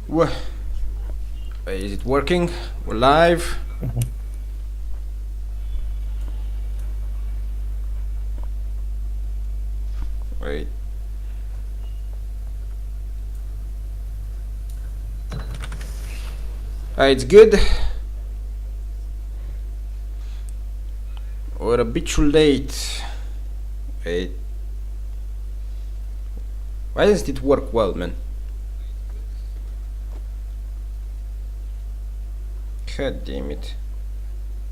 Wha- Is it working? We're live. Wait. It's good. We're a bit too late. Wait. Why doesn't it work well, man? God damn it.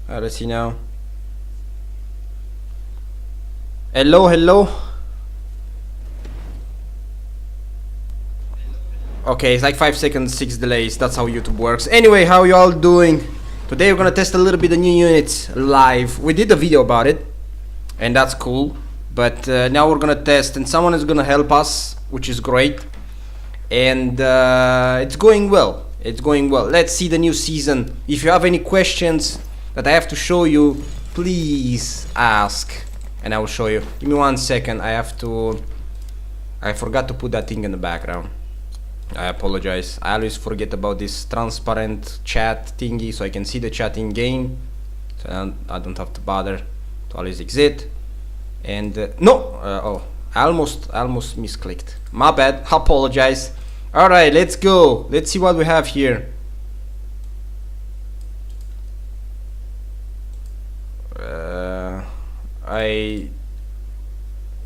Let's see now. Hello, hello. Okay, it's like 5 seconds, 6 delays. That's how YouTube works. Anyway, how you all doing? Today we're gonna test a little bit of new units live. We did a video about it, and that's cool. But now we're gonna test, and someone is gonna help us, which is great. And it's going well. It's going well. Let's see the new season. If you have any questions that I have to show you, please ask, and I will show you. Give me 1 second. I forgot to put that thing in the background. I apologize. I always forget about this transparent chat thingy, so I can see the chat in game, so I don't have to bother to always exit. And I almost misclicked. My bad. Apologize. All right, let's go. Let's see what we have here.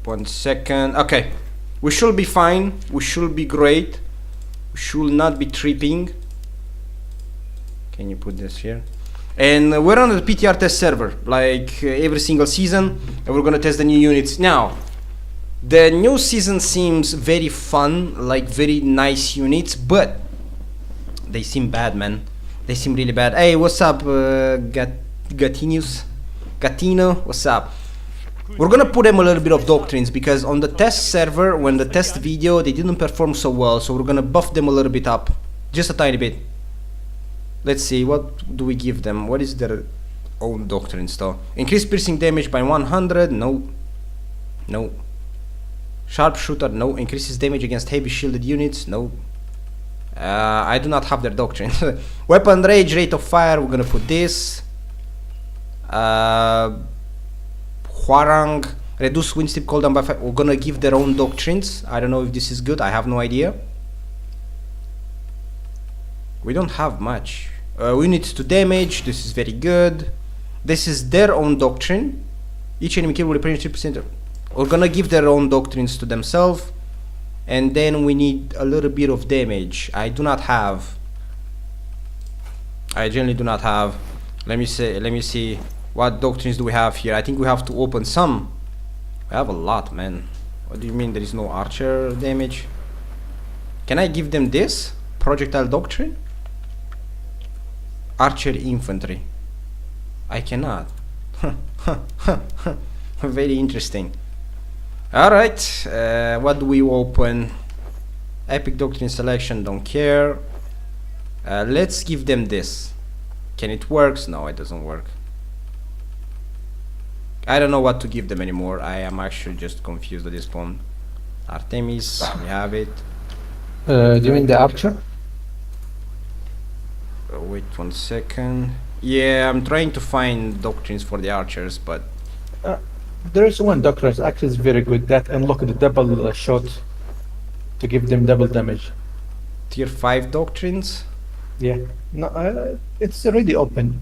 One second. Okay, we should be fine. We should be great. We should not be tripping. Can you put this here? And we're on the PTR test server, like every single season, and we're gonna test the new units. Now, the new season seems very fun, like very nice units, but they seem bad, man. They seem really bad. Hey, what's up, Gatino, what's up? We're gonna put them a little bit of doctrines, because on the test server, when the test video, they didn't perform so well, so we're gonna buff them a little bit up, just a tiny bit. Let's see, what do we give them? What is their own doctrine though? Increase piercing damage by 100, no. No. Sharpshooter, no. Increases damage against heavy shielded units, no. I do not have their doctrine. Weapon range, rate of fire, we're gonna put this. Hwarang, reduce wind speed cooldown by 5. We're gonna give their own doctrines. I don't know if this is good, I have no idea. We don't have much. We need to damage, this is very good. This is their own doctrine. Each enemy kill will replenish 3%. We're gonna give their own doctrines to themselves. And then we need a little bit of damage. I do not have. I generally do not have. Let me see. What doctrines do we have here? I think we have to open some. We have a lot, man. What do you mean there is no archer damage? Can I give them this? Projectile doctrine? Archer infantry. I cannot. Very interesting. Alright, what do we open? Epic doctrine selection, don't care. Let's give them this. Can it work? No, it doesn't work. I don't know what to give them anymore. I am actually just confused at this point. Artemis, we have it. Do you mean the archer? Wait 1 second. Yeah, I'm trying to find doctrines for the archers, but There is one doctor that actually is very good, that unlock the double shot to give them double damage. tier 5 doctrines. Yeah, no, it's already open.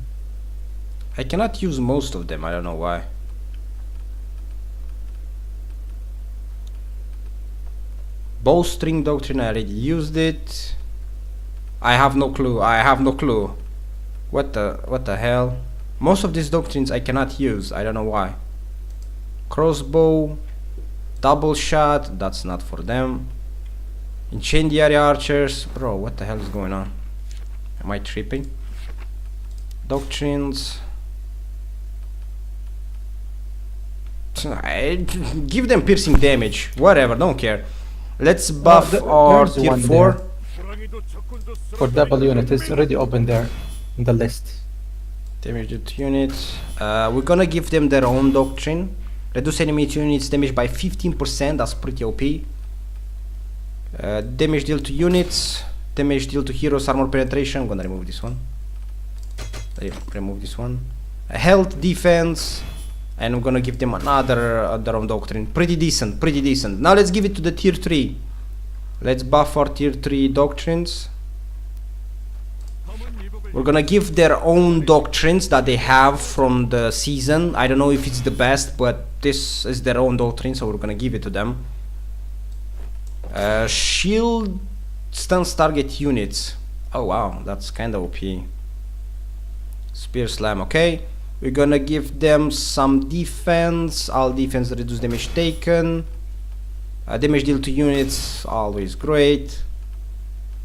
I cannot use most of them, I don't know why. Bowstring doctrine, I already used it. I have no clue. What the hell? Most of these doctrines I cannot use, I don't know why. Crossbow, double shot, that's not for them. Incendiary archers, bro, what the hell is going on? Am I tripping? Doctrines. Give them piercing damage, whatever, don't care. Let's buff our tier 4. For double unit, it's already open there in the list. Damage units. We're gonna give them their own doctrine. Reduce enemy units damage by 15%, that's pretty OP. Damage deal to units. damage deal to heroes, armor penetration. I'm gonna remove this one. Remove this one. Health, defense, and I'm gonna give them another on Doctrine. Pretty decent, pretty decent. Now let's give it to the tier 3. Let's buff our tier 3 doctrines. We're gonna give their own doctrines that they have from the season. I don't know if it's the best, but this is their own doctrine, so we're gonna give it to them. Shield stuns target units. Oh wow, that's kinda OP. Spear slam, okay. We're gonna give them some defense. All defense reduce damage taken. Damage deal to units, always great.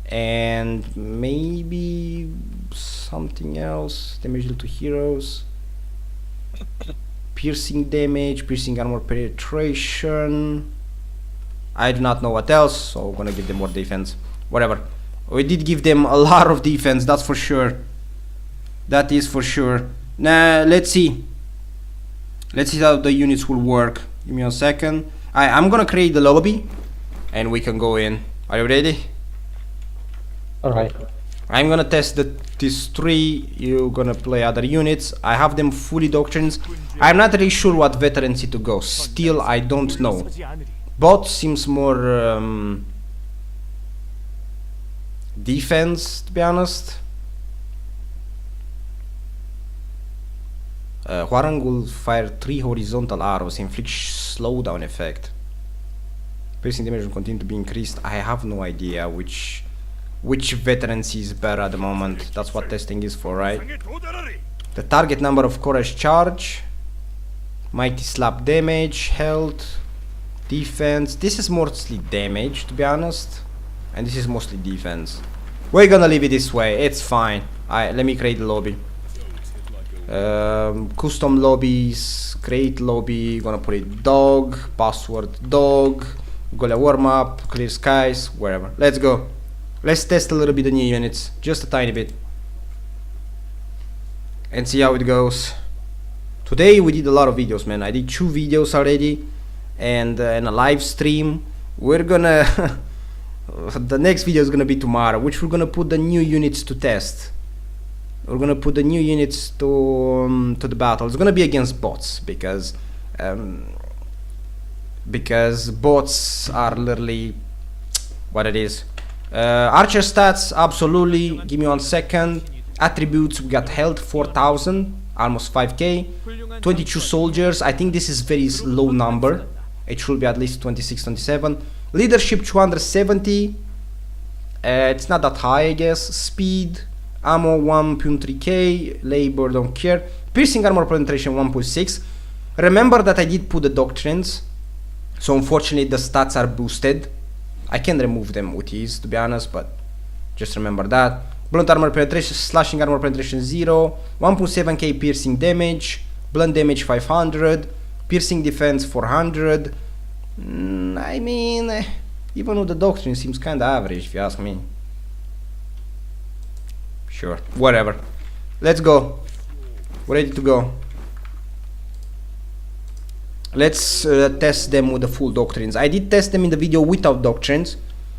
And maybe something else. Damage deal to heroes. Piercing damage, piercing armor penetration. I do not know what else, so I'm gonna give them more defense. Whatever. We did give them a lot of defense, that's for sure. That is for sure. Now let's see. Let's see how the units will work. Give me a second. I'm gonna create the lobby and we can go in. Are you ready? Alright. I'm gonna test these 3. You're gonna play other units. I have them fully doctrines. I'm not really sure what veterancy to go. Still, I don't know. Bot seems more defense, to be honest. Huarang will fire 3 horizontal arrows, inflict slowdown effect. Piercing damage will continue to be increased. I have no idea which veterancy is better at the moment. That's what testing is for, right? The target number of courage charge, mighty slap damage, health, defense. This is mostly damage, to be honest, and this is mostly defense. We're gonna leave it this way. It's fine. Let me create the lobby. Custom lobbies, create lobby, gonna put it dog, password dog, Gola warm up, clear skies, wherever. Let's go. Let's test a little bit the new units, just a tiny bit, and see how it goes. Today we did a lot of videos, man. I did 2 videos already, and a live stream. We're gonna the next video is gonna be tomorrow, which we're gonna put the new units to test. We're gonna put the new units to the battle. It's gonna be against bots because bots are literally what it is. Archer stats, absolutely. Give me 1 second. Attributes, we got health 4000, almost 5k. 22 soldiers. I think this is very low number. It should be at least 26, 27. Leadership 270. It's not that high, I guess. Speed. Ammo 1.3k, labor don't care. Piercing armor penetration 1.6. Remember that I did put the doctrines, so unfortunately the stats are boosted. I can remove them with ease, to be honest, but just remember that. Blunt armor penetration, slashing armor penetration 0, 1.7k piercing damage, blunt damage 500, piercing defense 400. I mean, even with the doctrine seems kinda average if you ask me. Sure, whatever. Let's go. We're ready to go. Let's test them with the full doctrines. I did test them in the video without doctrines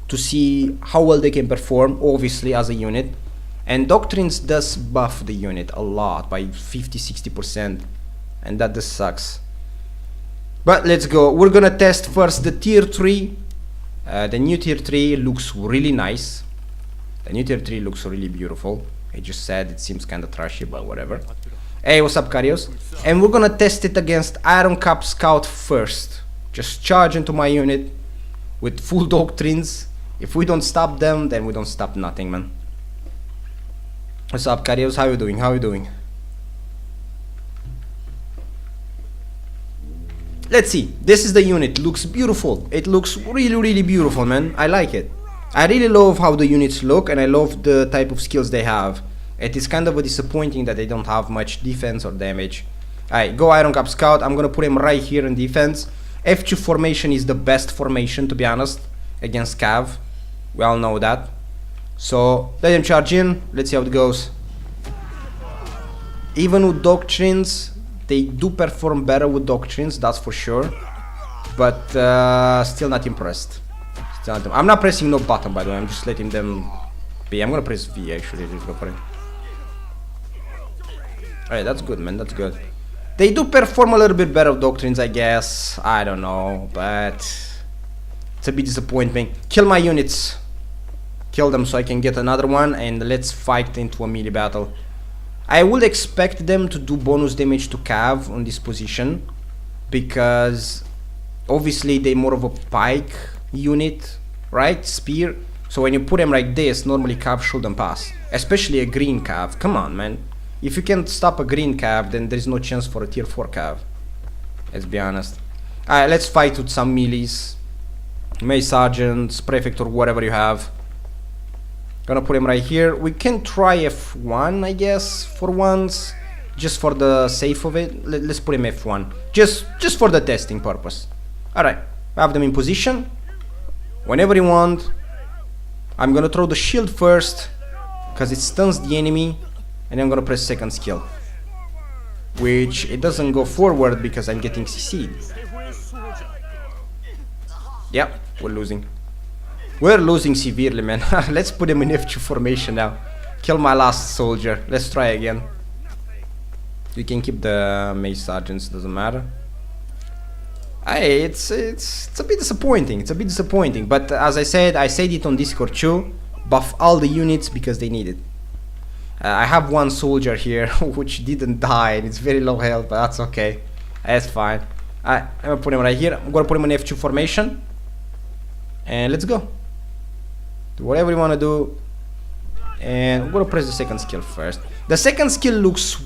to see how well they can perform, obviously, as a unit. And doctrines does buff the unit a lot by 50-60%, and that just sucks. But let's go. We're gonna test first the tier 3. The new tier 3 looks really nice. The new tier 3 looks really beautiful. I just said it seems kinda trashy, but whatever. Hey, what's up, Carios? And we're gonna test it against Iron Cap Scout first. Just charge into my unit with full doctrines. If we don't stop them, then we don't stop nothing, man. What's up, Carios? How you doing? How you doing? Let's see. This is the unit. Looks beautiful. It looks really, really beautiful, man. I like it. I really love how the units look, and I love the type of skills they have. It is kind of disappointing that they don't have much defense or damage. Alright, go Iron Cap Scout. I'm gonna put him right here in defense. F2 formation is the best formation, to be honest, against Cav. We all know that. So let him charge in. Let's see how it goes. Even with doctrines, they do perform better with doctrines, that's for sure. But still not impressed. I'm not pressing no button, by the way. I'm just letting them B. I'm gonna press V actually. Let's go for it. Alright, that's good, man. That's good. They do perform a little bit better doctrines, I guess. I don't know, but it's a bit disappointing. Kill my units. Kill them so I can get another one, and let's fight into a melee battle. I would expect them to do bonus damage to Cav on this position, because obviously they're more of a pike unit, right? Spear. So when you put them like this, normally Cav shouldn't pass. Especially a green Cav. Come on, man. If you can't stop a green Cav, then there's no chance for a tier 4 Cav. Let's be honest. Alright, let's fight with some melees. Mace Sergeants, Prefect, or whatever you have. Gonna put him right here. We can try F1, I guess, for once. Just for the sake of it. Let's put him F1. Just for the testing purpose. Alright, have them in position. Whenever you want. I'm gonna throw the shield first, because it stuns the enemy. And I'm gonna press second skill. Which, it doesn't go forward because I'm getting CC'd. Yep, we're losing. We're losing severely, man. Let's put him in F2 formation now. Kill my last soldier. Let's try again. You can keep the Mace Sergeants, doesn't matter. It's a bit disappointing. It's a bit disappointing. But as I said it on Discord too. Buff all the units because they need it. I have one soldier here which didn't die, and it's very low health, but that's okay. That's fine. I'm gonna put him right here. I'm gonna put him in F2 formation. And let's go. Do whatever you wanna do. And I'm gonna press the second skill first. The second skill looks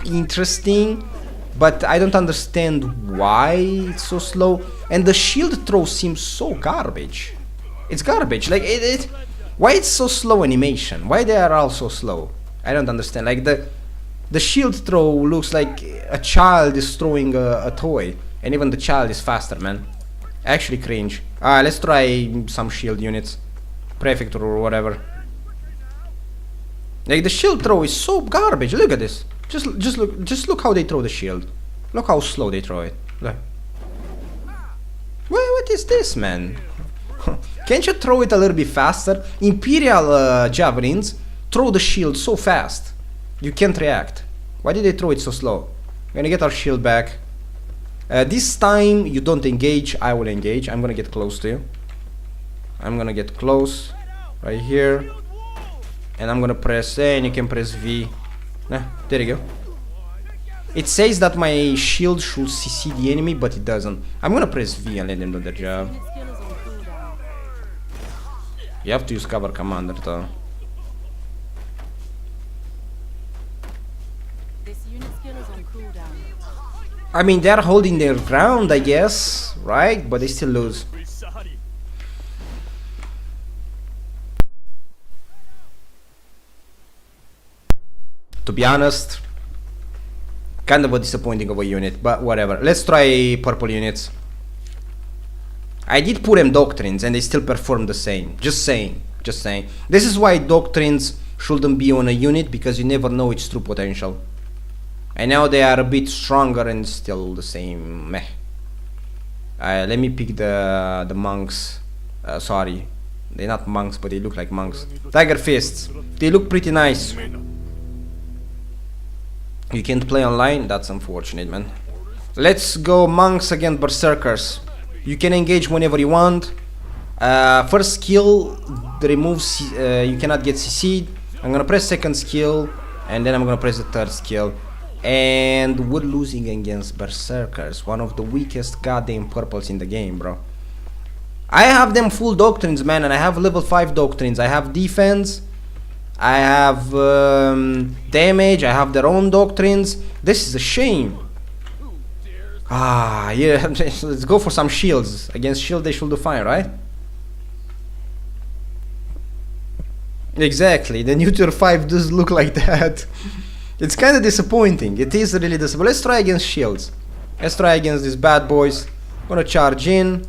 interesting, but I don't understand why it's so slow. And the shield throw seems so garbage. It's garbage. Like why it's so slow animation? Why they are all so slow? I don't understand. Like the shield throw looks like a child is throwing a toy, and even the child is faster, man. Actually cringe. Let's try some shield units, Prefect or whatever. Like the shield throw is so garbage. Look at this. Just look how they throw the shield. Look how slow they throw it. Look. What is this, man? Can't you throw it a little bit faster? Imperial javelins throw the shield so fast. You can't react. Why did they throw it so slow? We're gonna get our shield back. This time you don't engage. I will engage. I'm gonna get close to you. I'm gonna get close. Right here. And I'm gonna press A, and you can press V. There you go. It says that my shield should CC the enemy, but it doesn't. I'm gonna press V and let them do their job. You have to use cover commander though. I mean, they're holding their ground, I guess, right? But they still lose. To be honest, kind of a disappointing of a unit, but whatever. Let's try purple units. I did put them doctrines and they still perform the same. Just saying. This is why doctrines shouldn't be on a unit, because you never know its true potential. And now they are a bit stronger and still the same. Meh. Let me pick the monks. Sorry, they're not monks, but they look like monks. Tiger fists. They look pretty nice. You can't play online? That's unfortunate, man. Let's go monks against berserkers. You can engage whenever you want. First skill removes. You cannot get CC'd. I'm gonna press second skill, and then I'm gonna press the third skill. And we're losing against berserkers, one of the weakest goddamn purples in the game, bro. I have them full doctrines, man, and I have level 5 doctrines. I have defense, I have damage, I have their own doctrines. This is a shame. Yeah, let's go for some shields. Against shield they should do fine, right? Exactly, the new tier 5 does look like that. It's kind of disappointing. It is really disappointing. Let's try against shields. Let's try against these bad boys. Gonna charge in.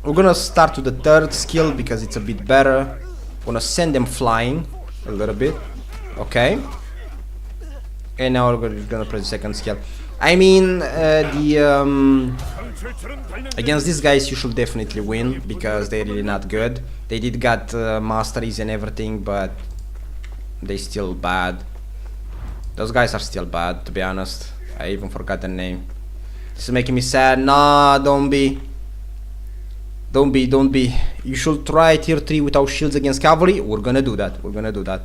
We're gonna start with the third skill because it's a bit better. Gonna send them flying a little bit. Okay. And now we're gonna press the second skill. I mean, against these guys you should definitely win, because they're really not good. They did got masteries and everything, but they still bad. Those guys are still bad, to be honest. I even forgot the name. This is making me sad. Nah, don't be. Don't be. You should try tier 3 without shields against cavalry. We're gonna do that.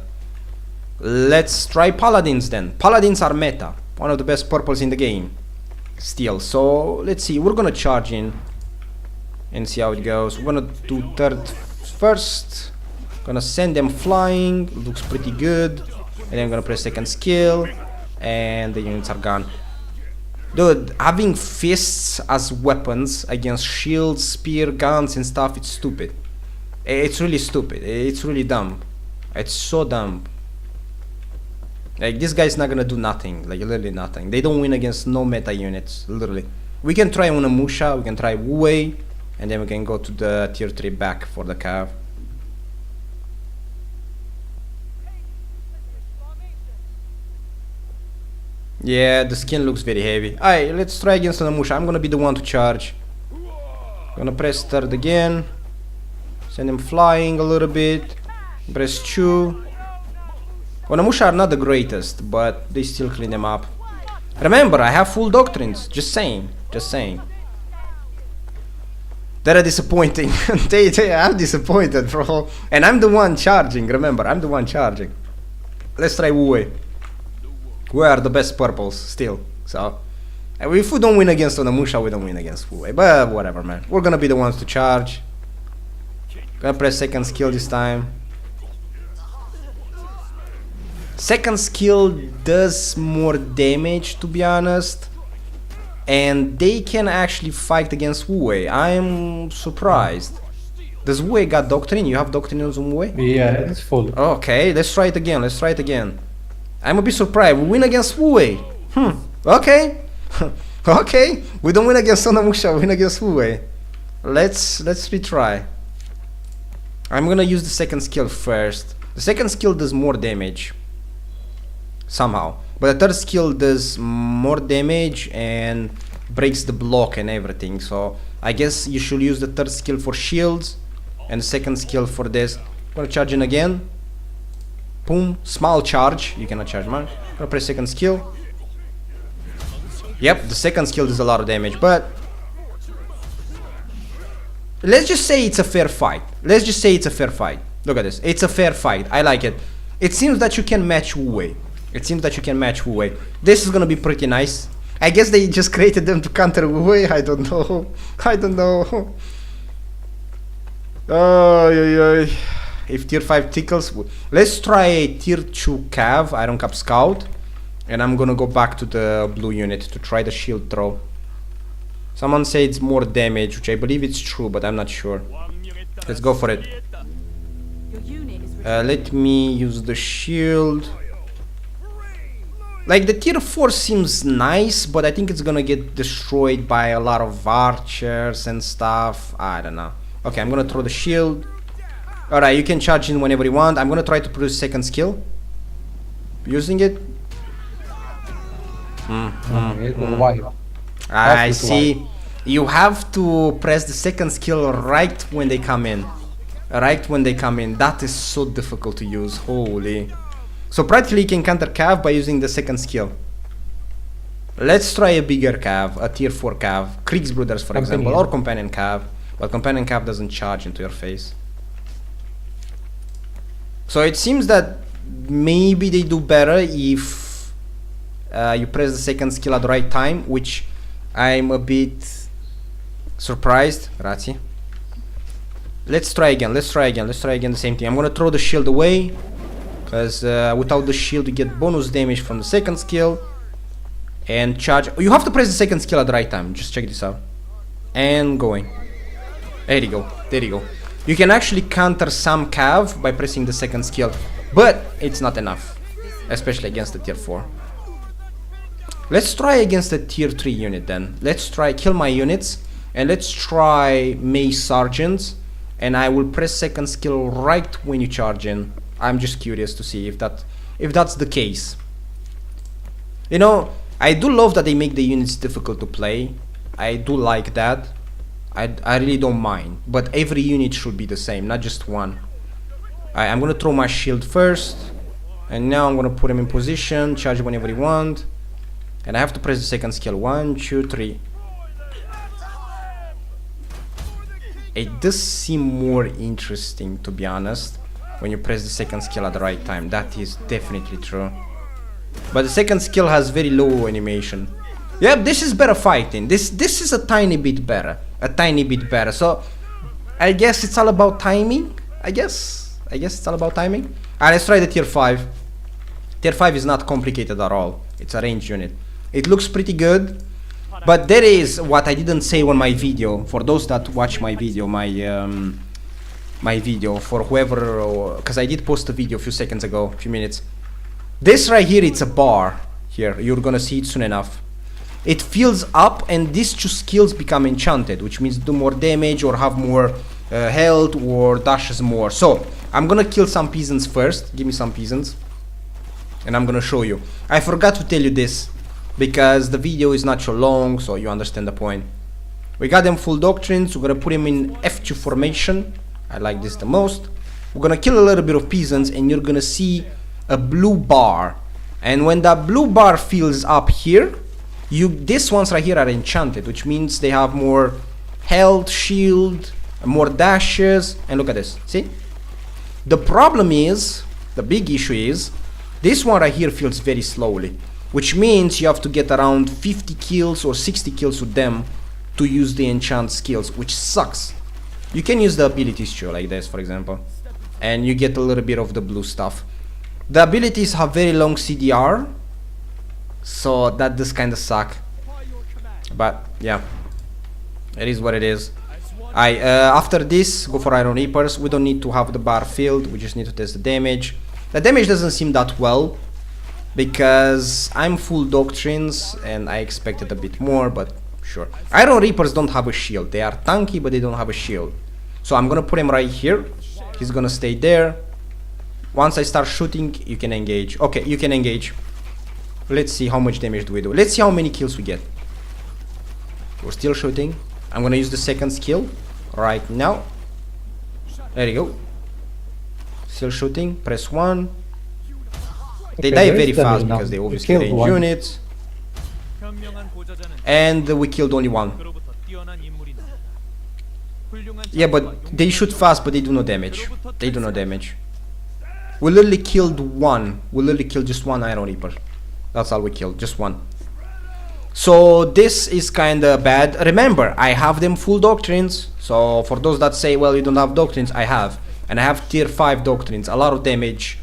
Let's try paladins then. Paladins are meta. One of the best purples in the game. Still. So, let's see. We're gonna charge in and see how it goes. We're gonna do third first. Gonna send them flying. Looks pretty good. And then I'm gonna press second skill. And the units are gone. Dude, having fists as weapons against shields, spear, guns and stuff, it's stupid. It's really stupid. It's really dumb. It's so dumb. Like, this guy's not gonna do nothing. Like, literally nothing. They don't win against no meta units. Literally. We can try Unamusha, we can try Wu Wei, and then we can go to the tier 3 back for the Cav. Yeah, the skin looks very heavy. Alright, let's try against Unamusha. I'm gonna be the one to charge. Gonna press third again. Send him flying a little bit. Press 2. Unamusha are not the greatest, but they still clean them up. Remember, I have full doctrines. Just saying. They're disappointing. they are disappointed, bro. And I'm the one charging. Remember, I'm the one charging. Let's try Wu Wei. We are the best purples still. So, if we don't win against Unamusha, we don't win against Wu Wei. But whatever, man. We're gonna be the ones to charge. Gonna press second skill this time. Second skill does more damage, to be honest, and they can actually fight against Wu Wei. I'm surprised. Does Wu Wei got Doctrine? You have Doctrine on Wu Wei? Yeah, it's full. Okay, let's try it again. I'm a bit surprised. We win against Wu Wei. Okay. Okay. We don't win against Unamusha, we win against Wu Wei. Let's retry. I'm gonna use the second skill first. The second skill does more damage. Somehow. But the third skill does more damage and breaks the block and everything. So I guess you should use the third skill for shields and the second skill for this. I'm gonna charge in again. Boom. Small charge. You cannot charge man. I'm gonna press second skill. Yep, the second skill does a lot of damage, but let's just say it's a fair fight. Look at this. It's a fair fight. I like it. It seems that you can match Wu Wei. This is gonna be pretty nice. I guess they just created them to counter Wu Wei. I don't know. Oh, if tier 5 tickles. Let's try tier 2 Cav, Iron Cap Scout. And I'm gonna go back to the blue unit to try the shield throw. Someone said it's more damage, which I believe it's true, but I'm not sure. Let's go for it. Let me use the shield. Like, the tier 4 seems nice, but I think it's gonna get destroyed by a lot of archers and stuff. I don't know. Okay, I'm gonna throw the shield. Alright, you can charge in whenever you want. I'm gonna try to produce second skill. Using it. I see. You have to press the second skill right when they come in. That is so difficult to use. Holy. So practically you can counter Cav by using the second skill. Let's try a bigger Cav, a tier 4 Cav. Kriegsbrothers, for example, or Companion Cav. But Companion Cav doesn't charge into your face. So it seems that maybe they do better if you press the second skill at the right time, which I'm a bit surprised. Grazie. Let's try again the same thing. I'm gonna throw the shield away, because without the shield you get bonus damage from the second skill. And charge. You have to press the second skill at the right time. Just check this out. And going. There you go. You can actually counter some Cav by pressing the second skill, but it's not enough, especially against the tier 4. Let's try against the tier 3 unit then. Let's try kill my units, and let's try Mace Sergeants, and I will press second skill right when you charge in. I'm just curious to see if that's the case. You know, I do love that they make the units difficult to play. I do like that. I really don't mind. But every unit should be the same, not just one. I'm gonna throw my shield first. And now I'm gonna put him in position, charge whenever you want. And I have to press the second skill. 1, 2, 3. It does seem more interesting, to be honest, when you press the second skill at the right time. That is definitely true. But the second skill has very low animation. Yeah, this is better fighting. This is a tiny bit better. A tiny bit better. So I guess it's all about timing. I guess it's all about timing. Alright, let's try the tier 5. Tier 5 is not complicated at all. It's a ranged unit. It looks pretty good. But there is what I didn't say on my video. For those that watch my video, my video, for whoever, because I did post a video a few seconds ago, a few minutes. This right here, it's a bar. Here, you're gonna see it soon enough. It fills up and these two skills become enchanted, which means do more damage or have more health or dashes more. So I'm gonna kill some peasants first. Give me some peasants and I'm gonna show you. I forgot to tell you this because the video is not so long, so you understand the point. We got them full doctrines. We're gonna put them in F2 formation. I like this the most. We're gonna kill a little bit of peasants and you're gonna see a blue bar. And when that blue bar fills up here, these ones right here are enchanted, which means they have more health, shield, more dashes, and look at this, see? The problem is, the big issue is, this one right here fills very slowly, which means you have to get around 50 kills or 60 kills with them to use the enchant skills, which sucks. You can use the abilities too, like this for example, and you get a little bit of the blue stuff. The abilities have very long CDR, so that does kind of suck, but yeah, it is what it is. After this, go for Iron Reapers. We don't need to have the bar filled, we just need to test the damage. The damage doesn't seem that well, because I'm full doctrines and I expected a bit more, but sure. Iron Reapers don't have a shield, they are tanky but they don't have a shield. So I'm gonna put him right here, he's gonna stay there. Once I start shooting, you can engage. Okay, you can engage. Let's see how much damage do we do. Let's see how many kills we get. We're still shooting. I'm gonna use the second skill right now. There you go. Still shooting. Press 1. They die very fast because they obviously range units. And we killed only one. Yeah, but they shoot fast, but they do no damage. They do no damage. We literally killed one. We literally killed just one Iron Reaper. That's all we killed, just one. So this is kinda bad. Remember, I have them full doctrines. So for those that say, well, you don't have doctrines, I have. And I have tier 5 doctrines, a lot of damage,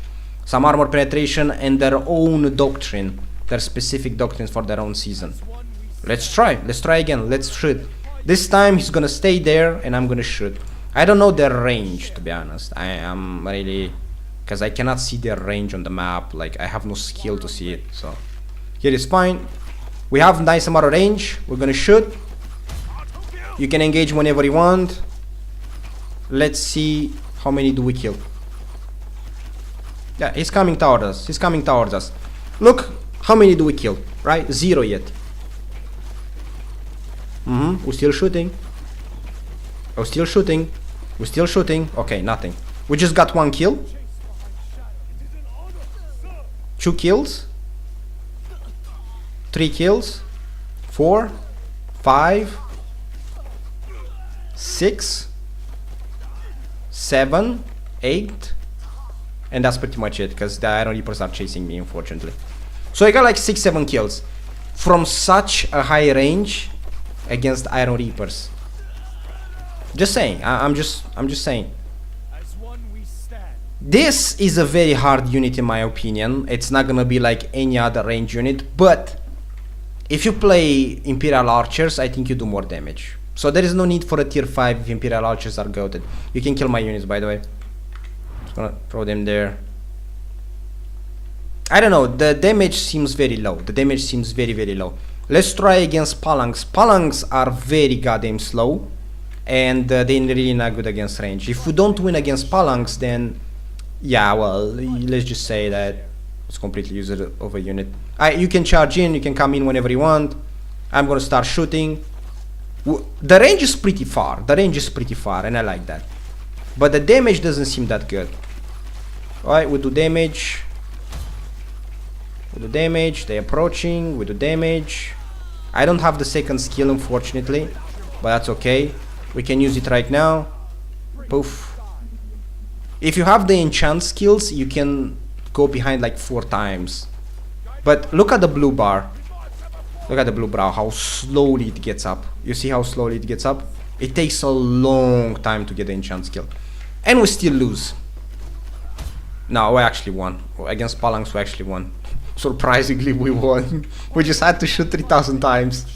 some armor penetration, and their own doctrine. Their specific doctrines for their own season. Let's try again, let's shoot. This time he's gonna stay there and I'm gonna shoot. I don't know their range, to be honest. I am really, because I cannot see their range on the map, like I have no skill to see it. So here is fine. We have nice amount of range. We're gonna shoot. You can engage whenever you want. Let's see how many do we kill. Yeah, he's coming towards us. He's coming towards us. Look, how many do we kill? Right? 0 yet. We're still shooting. We're still shooting. We're still shooting. Okay, nothing. We just got 1 kill. 2 kills. 3 kills. 4, 5, 6, 7, 8, and that's pretty much it, because the Iron Reapers are chasing me, unfortunately. So I got like 6-7 kills from such a high range against Iron Reapers. Just saying. I'm just saying. This is a very hard unit in my opinion. It's not gonna be like any other range unit, but if you play Imperial Archers, I think you do more damage. So there is no need for a tier 5 if Imperial Archers are goated. You can kill my units, by the way. Just gonna throw them there. I don't know, the damage seems very low. The damage seems very, very low. Let's try against Palangs. Palangs are very goddamn slow. And they're really not good against range. If we don't win against Palangs, then yeah, well, let's just say that It's completely user of a unit. You can charge in, you can come in whenever you want. I'm gonna start shooting. The range is pretty far. The range is pretty far, and I like that. But the damage doesn't seem that good. Alright, we do damage. We do damage. They're approaching. We do damage. I don't have the second skill, unfortunately, but that's okay. We can use it right now. Poof. If you have the enchant skills, you can go behind like 4 times. But look at the blue bar. Look at the blue bar, how slowly it gets up. You see how slowly it gets up? It takes a long time to get the enchant skill. And we still lose. No, we actually won. Against Phalanx, we actually won. Surprisingly, we won. We just had to shoot 3,000 times.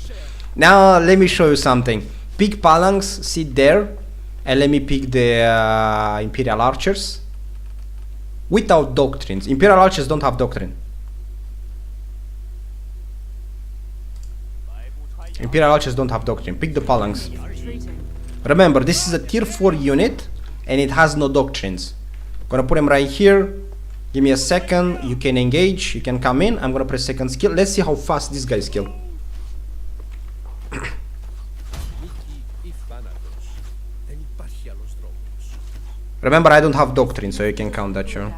Now, let me show you something. Pick Phalanx, sit there, and let me pick the Imperial Archers. Without doctrines. Imperial Archers don't have doctrine. Imperial Archers don't have doctrine. Pick the Phalanx. Remember, this is a tier 4 unit, and it has no doctrines. Gonna put him right here. Give me a second. You can engage. You can come in. I'm gonna press second skill. Let's see how fast this guy's kill. Remember, I don't have doctrine, so you can count that, sure.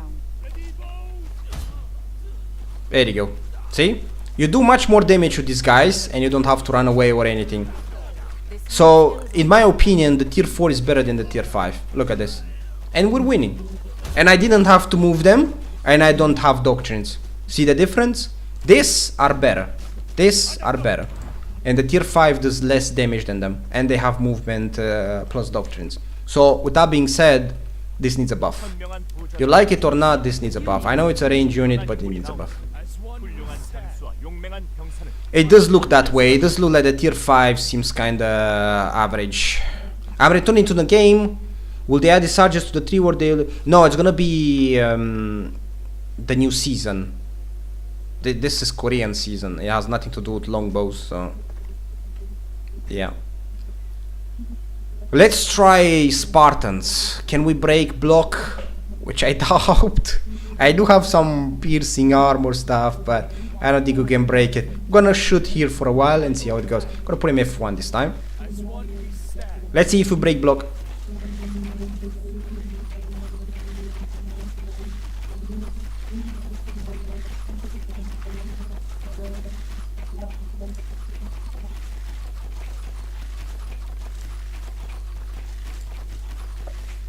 There you go. See? You do much more damage to these guys, and you don't have to run away or anything. So, in my opinion, the tier 4 is better than the tier 5. Look at this. And we're winning. And I didn't have to move them, and I don't have doctrines. See the difference? These are better. These are better. And the tier 5 does less damage than them. And they have movement plus doctrines. So, with that being said, this needs a buff. You like it or not, this needs a buff. I know it's a range unit, but it needs a buff. It does look that way. It does look like the tier 5 seems kinda average. I'm returning to the game. Will they add the charges to the tree or they... No, it's gonna be the new season. This is Korean season. It has nothing to do with longbows, so... Yeah. Let's try Spartans. Can we break block? Which I doubt. I do have some piercing armor stuff, but I don't think we can break it. I'm gonna shoot here for a while and see how it goes. I'm gonna put him F1 this time. Let's see if we break block.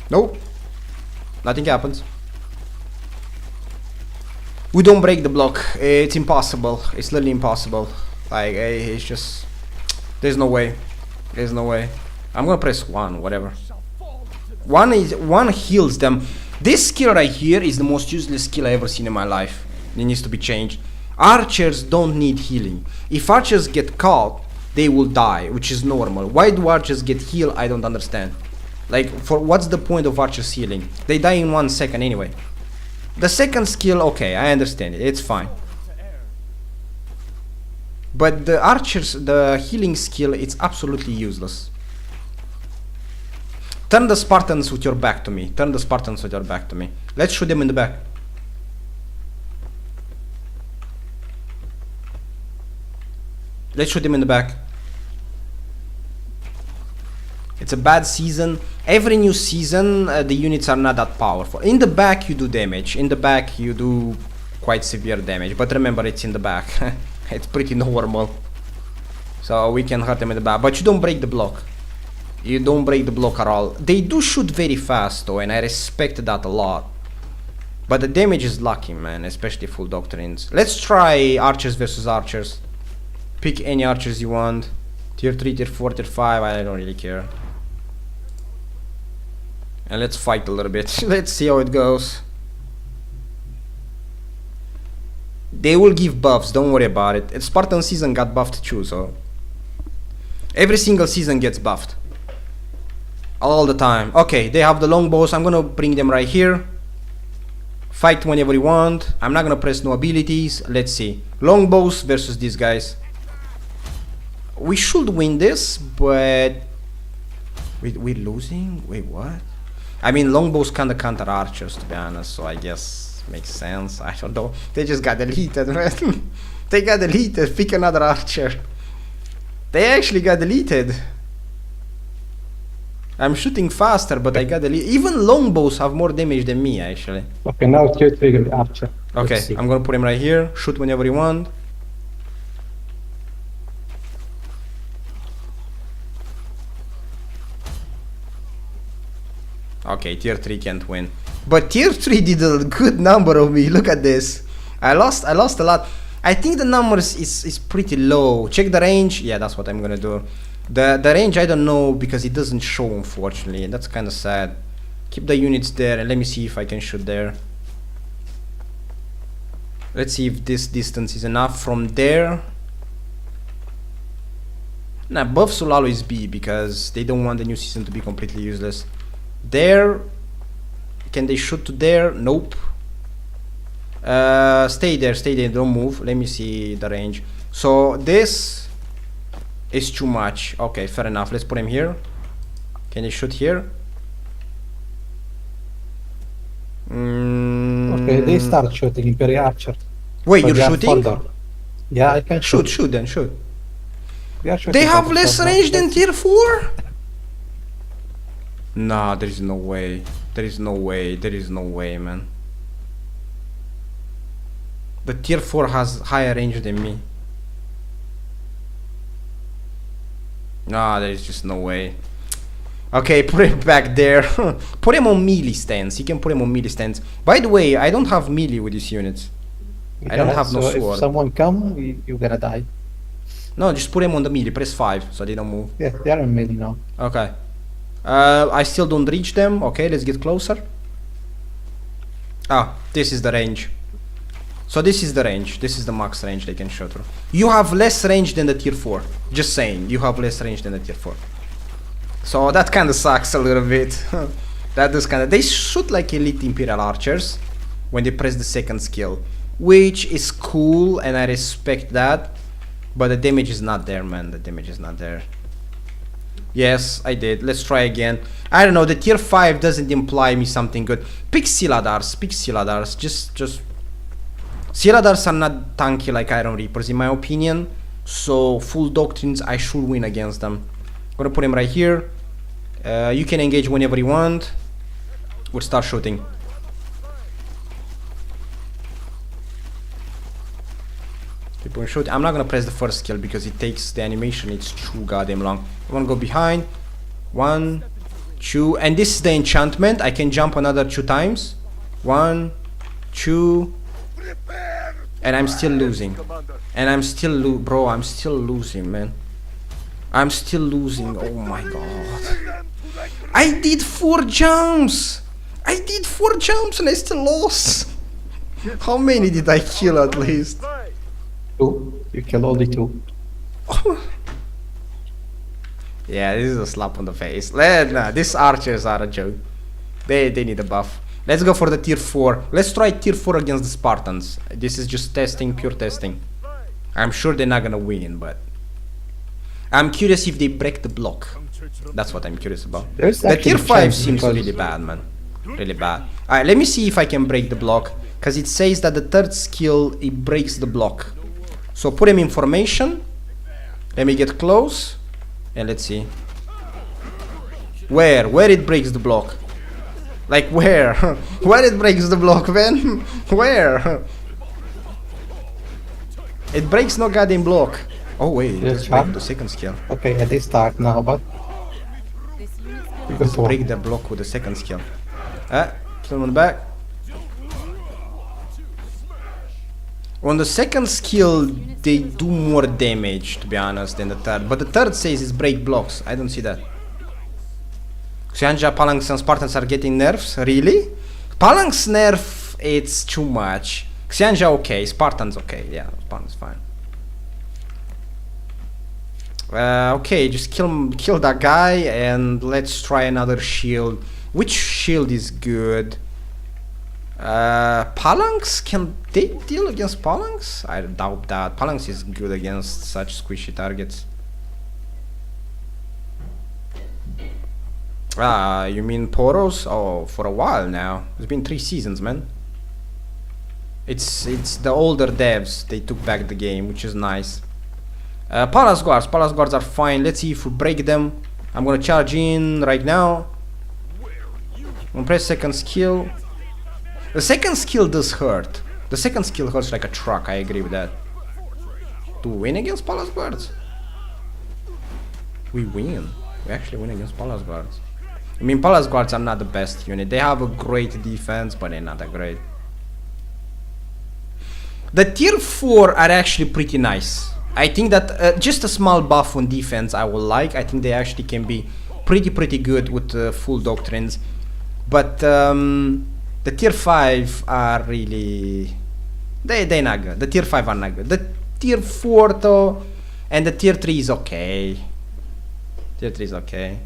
Nope. Nothing happens. We don't break the block. It's impossible. It's literally impossible. Like, it's just... There's no way. There's no way. I'm gonna press 1, whatever. 1 heals them. This skill right here is the most useless skill I ever seen in my life. It needs to be changed. Archers don't need healing. If archers get caught, they will die, which is normal. Why do archers get healed? I don't understand. Like, for what's the point of archers healing? They die in 1 second anyway. The second skill, okay, I understand it. It's fine. But the archers, the healing skill, it's absolutely useless. Turn the Spartans with your back to me. Turn the Spartans with your back to me. Let's shoot them in the back. Let's shoot them in the back. It's a bad season. Every new season, the units are not that powerful. In the back, you do damage. In the back, you do quite severe damage. But remember, it's in the back. It's pretty normal. So we can hurt them in the back. But you don't break the block. You don't break the block at all. They do shoot very fast, though, and I respect that a lot. But the damage is lucky, man, especially full doctrines. Let's try archers versus archers. Pick any archers you want. Tier 3, tier 4, tier 5, I don't really care. And let's fight a little bit. Let's see how it goes. They will give buffs, don't worry about it. Spartan season got buffed too, so... Every single season gets buffed. All the time. Okay, they have the longbows. I'm gonna bring them right here. Fight whenever you want. I'm not gonna press no abilities. Let's see. Longbows versus these guys. We should win this, but... We're losing? Wait, what? I mean, longbows kinda counter archers, to be honest, so I guess makes sense. I don't know. They just got deleted, man. They got deleted. Pick another archer. They actually got deleted. I'm shooting faster, but I got deleted. Even longbows have more damage than me, actually. Okay, now tier 3 archer. Okay, Let's see. I'm gonna put him right here. Shoot whenever you want. Okay, tier 3 can't win. But tier 3 did a good number of me. Look at this. I lost a lot. I think the numbers is pretty low. Check the range. Yeah, that's what I'm gonna do. The range I don't know because it doesn't show, unfortunately, and that's kind of sad. Keep the units there and let me see if I can shoot there. Let's see if this distance is enough from there. Nah, buffs will always be because they don't want the new season to be completely useless. There, can they shoot to there? Nope. Stay there, don't move. Let me see the range. So this is too much. Okay, fair enough. Let's put him here. Can they shoot here? Okay, they start shooting Imperial Archer. Wait, But you're they are shooting? further. Yeah, I can shoot. Shoot then, shoot. We are shooting They have from less further. range than tier 4? Nah, there is no way. There is no way. There is no way, man. The tier 4 has higher range than me. Nah, there is just no way. Okay, put him back there. Put him on melee stance. You can put him on melee stance. By the way, I don't have melee with these units. I don't have no so sword. If someone come, you're gonna die. No, just put him on the melee. Press 5 so they don't move. Yeah, they are in melee now. Okay. I still don't reach them. Okay, let's get closer. Ah, this is the range. So this is the range. This is the max range they can shoot through. You have less range than the tier 4. Just saying, you have less range than the tier 4. So that kind of sucks a little bit. That does kind of... They shoot like elite Imperial Archers when they press the second skill, which is cool and I respect that. But the damage is not there, man. The damage is not there. Yes, I did. Let's try again. I don't know. The tier 5 doesn't imply me something good. Pick Siladars. Pick Siladars. Just... Siladars are not tanky like Iron Reapers, in my opinion. So, full Doctrines, I should win against them. I'm gonna put him right here. You can engage whenever you want. We'll start shooting. People shoot. I'm not gonna press the first skill because it takes the animation. It's too goddamn long. I'm gonna go behind. 1, 2, and this is the enchantment. I can jump another 2 times. 1, 2, and I'm still losing. And I'm still bro. I'm still losing, man. I'm still losing. Oh my god. I did 4 jumps. I did 4 jumps and I still lost. How many did I kill at least? 2. You kill only 2. Yeah, this is a slap on the face. Nah, these archers are a joke. They need a buff. Let's go for the tier 4. Let's try tier 4 against the Spartans. This is just testing, pure testing. I'm sure they're not gonna win, but I'm curious if they break the block. That's what I'm curious about. The tier 5 seems really bad, man. Really bad. Alright, let me see if I can break the block. Because it says that the third skill, it breaks the block. So put him in formation. Let me get close. And let's see. Where it breaks the block? Like where? Where it breaks the block, man? Where? It breaks no goddamn block. Oh wait, Yes, let's break the second skill. Okay, yeah, they start now, but Let's break the block with the second skill. Kill him on the back. On the second skill, they do more damage, to be honest, than the third. But the third says it's break blocks. I don't see that. Xianja, Phalanx and Spartans are getting nerfs? Really? Phalanx nerf, it's too much. Xianja okay, Spartans okay. Yeah, Spartans fine. Okay, just kill that guy and let's try another shield. Which shield is good? Phalanx? Can they deal against Phalanx? I doubt that. Phalanx is good against such squishy targets. You mean Poros? Oh, for a while now. It's been 3 seasons, man. It's the older devs. They took back the game, which is nice. Palace guards are fine. Let's see if we break them. I'm gonna charge in right now. I'm gonna press second skill. The second skill does hurt. The second skill hurts like a truck. I agree with that. Do we win against Palace guards? We win. We actually win against Palace guards. I mean, Palace guards are not the best unit. They have a great defense, but they're not that great. The tier 4 are actually pretty nice. I think that just a small buff on defense I will like. I think they actually can be pretty good with full doctrines. But the tier 5 are really... They're not good. The tier 5 are not good. The tier 4 though, and the tier 3 is okay. Tier 3 is okay.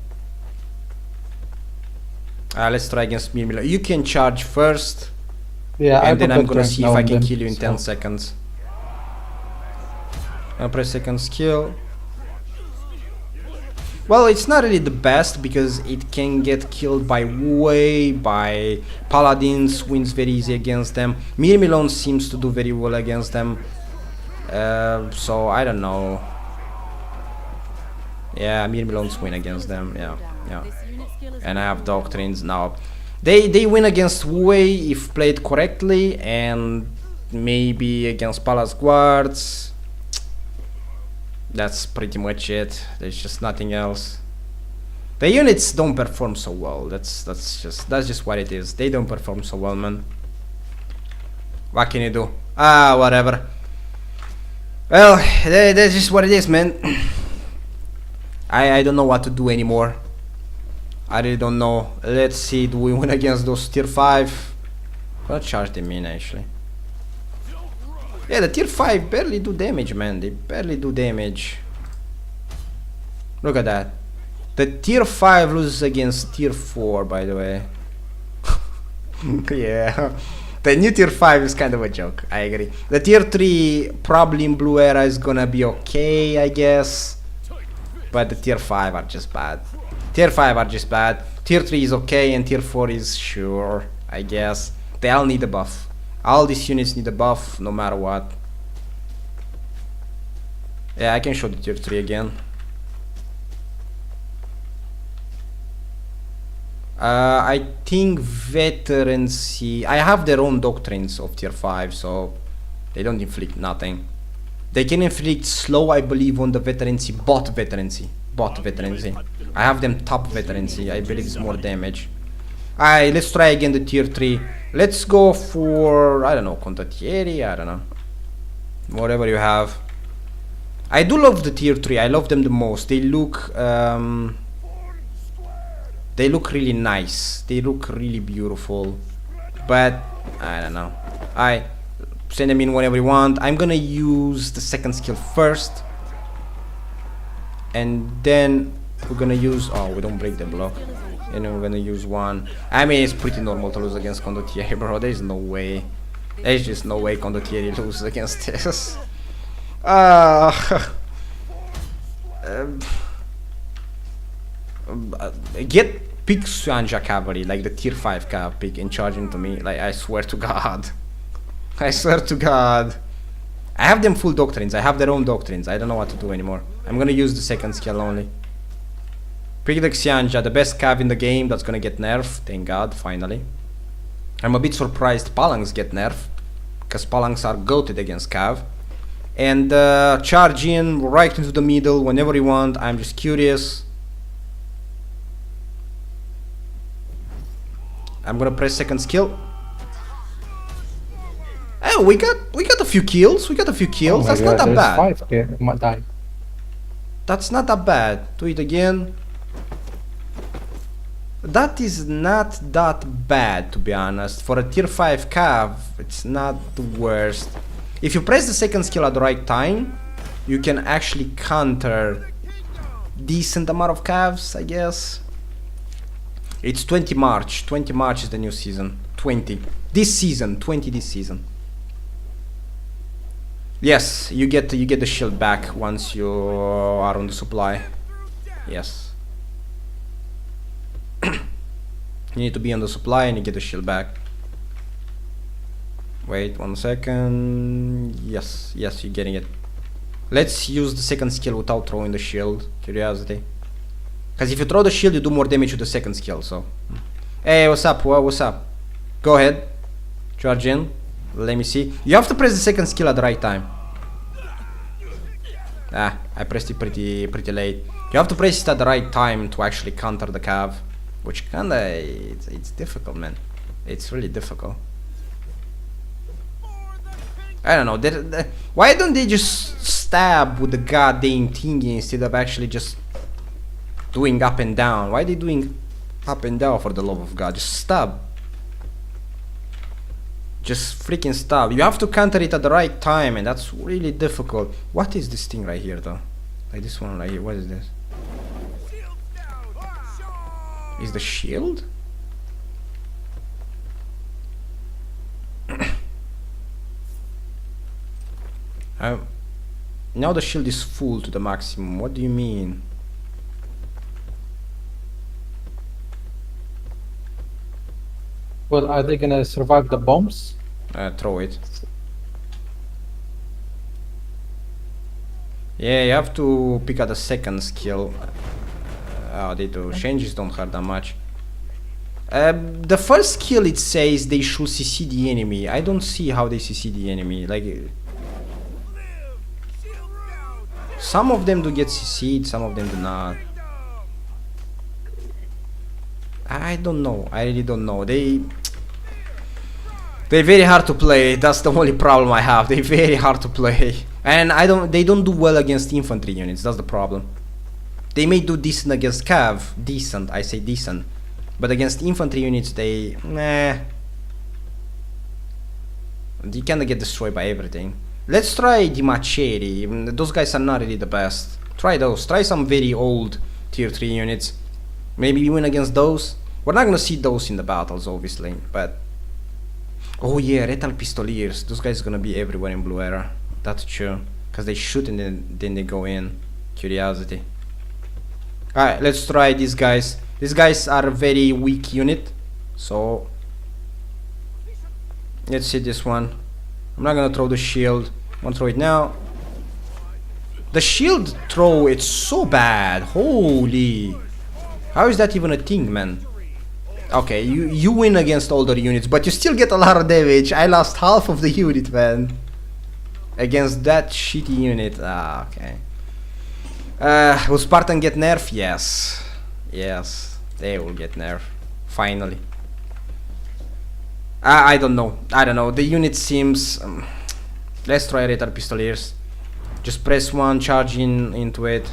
Let's try against Mirmilo. You can charge first. Yeah, and then I'm gonna tank see if now I and can then, kill you in so- 10 seconds. I'll press second skill. Well, it's not really the best because it can get killed by paladins, wins very easy against them. Mirmilon seems to do very well against them. So I don't know. Yeah, Mirmilons win against them. Yeah. And I have doctrines now. They win against Wei if played correctly, and maybe against Palace guards. That's pretty much it. There's just nothing else. The units don't perform so well. That's just what it is. They don't perform so well, man. What can you do? Whatever. Well, that's just what it is, man. I don't know what to do anymore. I really don't know. Let's see, do we win against those tier 5? I'll charge them in actually. Yeah, the tier 5 barely do damage, man. They barely do damage. Look at that. The tier 5 loses against tier 4, by the way. Yeah. The new tier 5 is kind of a joke, I agree. The tier 3 probably in blue era is gonna be okay, I guess. But the tier 5 are just bad. Tier 5 are just bad. Tier 3 is okay and tier 4 is sure, I guess. They all need a buff. All these units need a buff, no matter what. Yeah, I can show the tier 3 again. I think veterancy... I have their own doctrines of tier 5, so they don't inflict nothing. They can inflict slow, I believe, on the veterancy, bot veterancy. I have them top veterancy, I believe it's more damage. Alright, let's try again the tier 3. Let's go for, I don't know, condottieri, I don't know. Whatever you have. I do love the tier 3, I love them the most. They look really nice. They look really beautiful. But, I don't know. Alright, send them in whenever you want. I'm gonna use the second skill first. And then we're gonna use, oh, we don't break the block. And then we're gonna use one. I mean, it's pretty normal to lose against condottieri, bro. There's no way. There's just no way condottieri loses against this. Pick Suanja Cavalry, like the tier 5 cav pick, and charge into me. Like, I swear to God. I swear to God. I have them full doctrines. I have their own doctrines. I don't know what to do anymore. I'm gonna use the second skill only. Pick the Xianja, the best cav in the game that's gonna get nerfed. Thank God, finally. I'm a bit surprised Palangs get nerfed, because Palangs are goated against cav. And charge in right into the middle whenever you want. I'm just curious. I'm gonna press second skill. Oh, we got a few kills. We got a few kills. Oh That's God, not that there's bad. 5 here. It might die. That's not that bad. Do it again. That is not that bad, to be honest. For a tier 5 cav, it's not the worst. If you press the second skill at the right time, you can actually counter decent amount of cavs, I guess. It's 20 March. 20 March is the new season. 20. This season. 20 this season. Yes, you get the shield back once you are on the supply. Yes. You need to be on the supply and you get the shield back. Wait 1 second. Yes, yes, you're getting it. Let's use the second skill without throwing the shield. Curiosity. Because if you throw the shield, you do more damage with the second skill, so. Hey, what's up? What's up? Go ahead. Charge in. Let me see. You have to press the second skill at the right time. Ah, I pressed it pretty late. You have to press it at the right time to actually counter the cav. Which kinda, it's difficult, man. It's really difficult. I don't know. Why don't they just stab with the goddamn thingy instead of actually just doing up and down? Why are they doing up and down, for the love of God? Just stab. Just freaking stab. You have to counter it at the right time, and that's really difficult. What is this thing right here, though? Like this one right here. What is this? Is the shield? Now the shield is full to the maximum. What do you mean? Well, are they gonna survive the bombs? Throw it. Yeah, you have to pick out the second skill. Oh, they do. Changes don't hurt that much. The first skill, it says they should CC the enemy. I don't see how they CC the enemy. Like, some of them do get CC'd, some of them do not. I don't know. I really don't know. They're very hard to play. That's the only problem I have. They're very hard to play, and they don't do well against infantry units. That's the problem. They may do decent against cav. Decent, I say decent. But against infantry units, they You kinda get destroyed by everything. Let's try the machete. Those guys are not really the best. Try those. Try some very old tier 3 units. Maybe you win against those. We're not gonna see those in the battles, obviously, but... Oh yeah, Retal Pistoliers. Those guys are gonna be everywhere in Blue Era. That's true. Because they shoot and then they go in. Curiosity. Alright, let's try these guys. These guys are a very weak unit. So... let's see this one. I'm not gonna throw the shield. I'm gonna throw it now. The shield throw, it's so bad. Holy. How is that even a thing, man? Okay, you win against older units, but you still get a lot of damage. I lost half of the unit, man. Against that shitty unit. Ah, okay. Will Spartan get nerfed? Yes. Yes, they will get nerfed. Finally. I don't know. I don't know. The unit seems... let's try Retar Pistoliers. Just press 1, charge into it.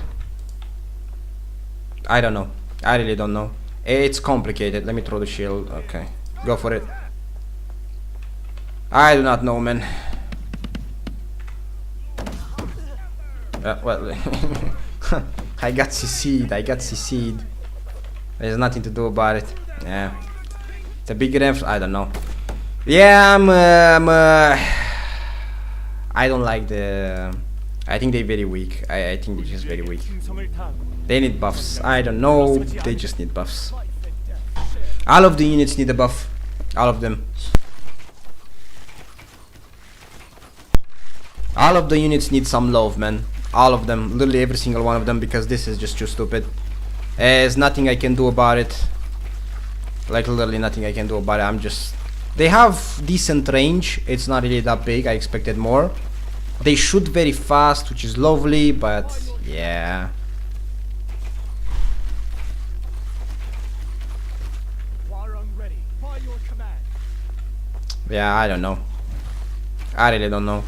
I don't know. I really don't know. It's complicated. Let me throw the shield. Okay. Go for it. I do not know, man. Well... I got CC'd. I got CC'd. There's nothing to do about it. Yeah. It's a big ref. I don't know. Yeah, I don't like the... I think they're very weak. I think they're just very weak. They need buffs. I don't know. They just need buffs. All of the units need a buff. All of them. All of the units need some love, man. All of them. Literally every single one of them, because this is just too stupid. There's nothing I can do about it. Like literally nothing I can do about it. I'm just... They have decent range. It's not really that big. I expected more. They shoot very fast, which is lovely, but yeah. Yeah, I don't know. I really don't know.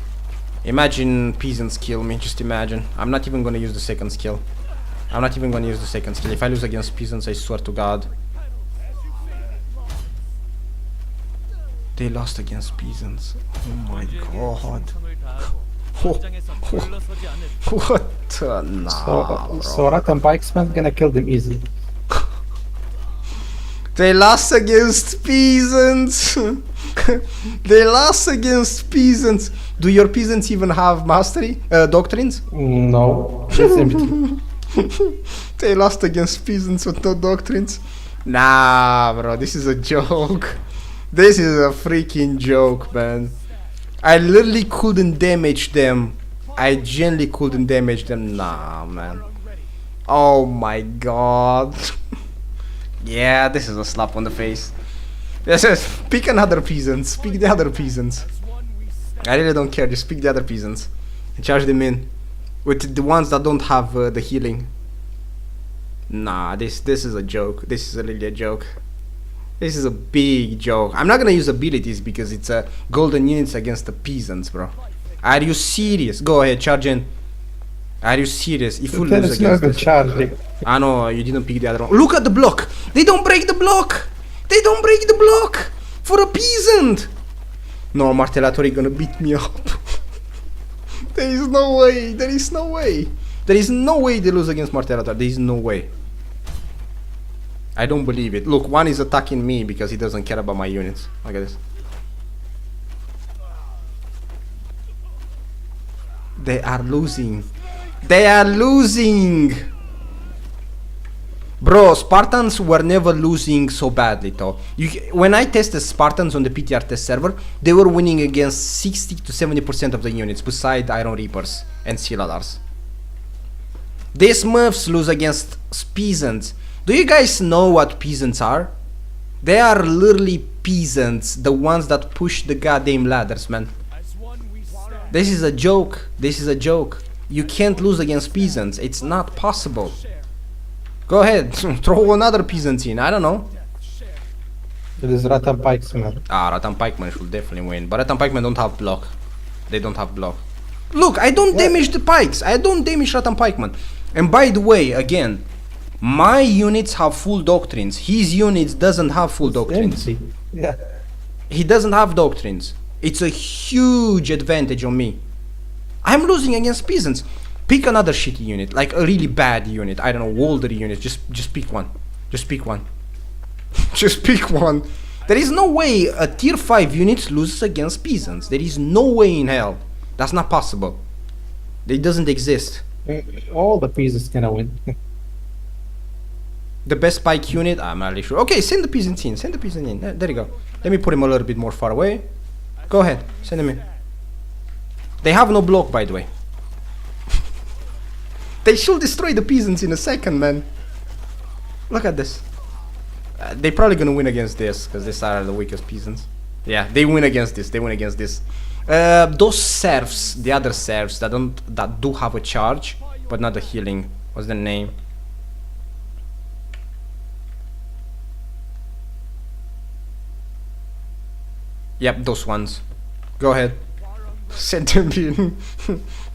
Imagine peasants kill me. Just imagine. I'm not even gonna use the second skill. I'm not even gonna use the second skill. If I lose against peasants, I swear to God. They lost against peasants. Oh my God. What? Nah, so Rat and Bikesman gonna kill them easy. They lost against peasants. They lost against peasants. Do your peasants even have mastery? Doctrines? No. It's empty. They lost against peasants with no doctrines? Nah, bro, this is a joke. This is a freaking joke, man. I literally couldn't damage them. I genuinely couldn't damage them. Nah, man. Oh my god. Yeah, this is a slap on the face. This is, pick another peasants. Pick the other peasants. I really don't care. Just pick the other peasants and charge them in with the ones that don't have the healing. Nah, this is a joke. This is really a joke. This is a big joke. I'm not gonna use abilities because it's golden units against the peasants, bro. Are you serious? Go ahead, charge in. Are you serious? If you lose It's not against even this, charging. I know you didn't pick the other one. Look at the block. They don't break the block. They don't break the block for a peasant. No, Martellatori gonna beat me up. There is no way. There is no way. There is no way they lose against Martellator. There is no way. I don't believe it. Look, one is attacking me because he doesn't care about my units. Look at this. They are losing. They are losing. Bro, Spartans were never losing so badly though. When I tested Spartans on the PTR test server, they were winning against 60 to 70% of the units, beside Iron Reapers and Siladars. These Smurfs lose against peasants. Do you guys know what peasants are? They are literally peasants, the ones that push the goddamn ladders, man. This is a joke. This is a joke. You can't lose against peasants. It's not possible. Go ahead, throw another peasant in. I don't know. It is Rattan Pikesman. Ah, Rattan Pikemen should definitely win. But Rattan Pikemen don't have block. They don't have block. Look, I don't damage the pikes. I don't damage Rattan Pikemen. And by the way, again, my units have full doctrines. His units doesn't have full doctrines. Empty. Yeah. He doesn't have doctrines. It's a huge advantage on me. I'm losing against peasants. Pick another shitty unit, like a really bad unit. I don't know, Walder unit. Just pick one. Just pick one. Just pick one. There is no way a tier 5 unit loses against peasants. There is no way in hell. That's not possible. It doesn't exist. All the pieces gonna win. The best pike unit, I'm not really sure. Okay, send the peasants in. Send the peasant in. There you go. Let me put him a little bit more far away. Go ahead, send him in. They have no block, by the way. They should destroy the peasants in a second, man. Look at this. They're probably gonna win against this, because these are the weakest peasants. Yeah, they win against this. They win against this. Those serfs, the other serfs that do have a charge, but not the healing. What's the name? Yep, those ones. Go ahead. Send them in.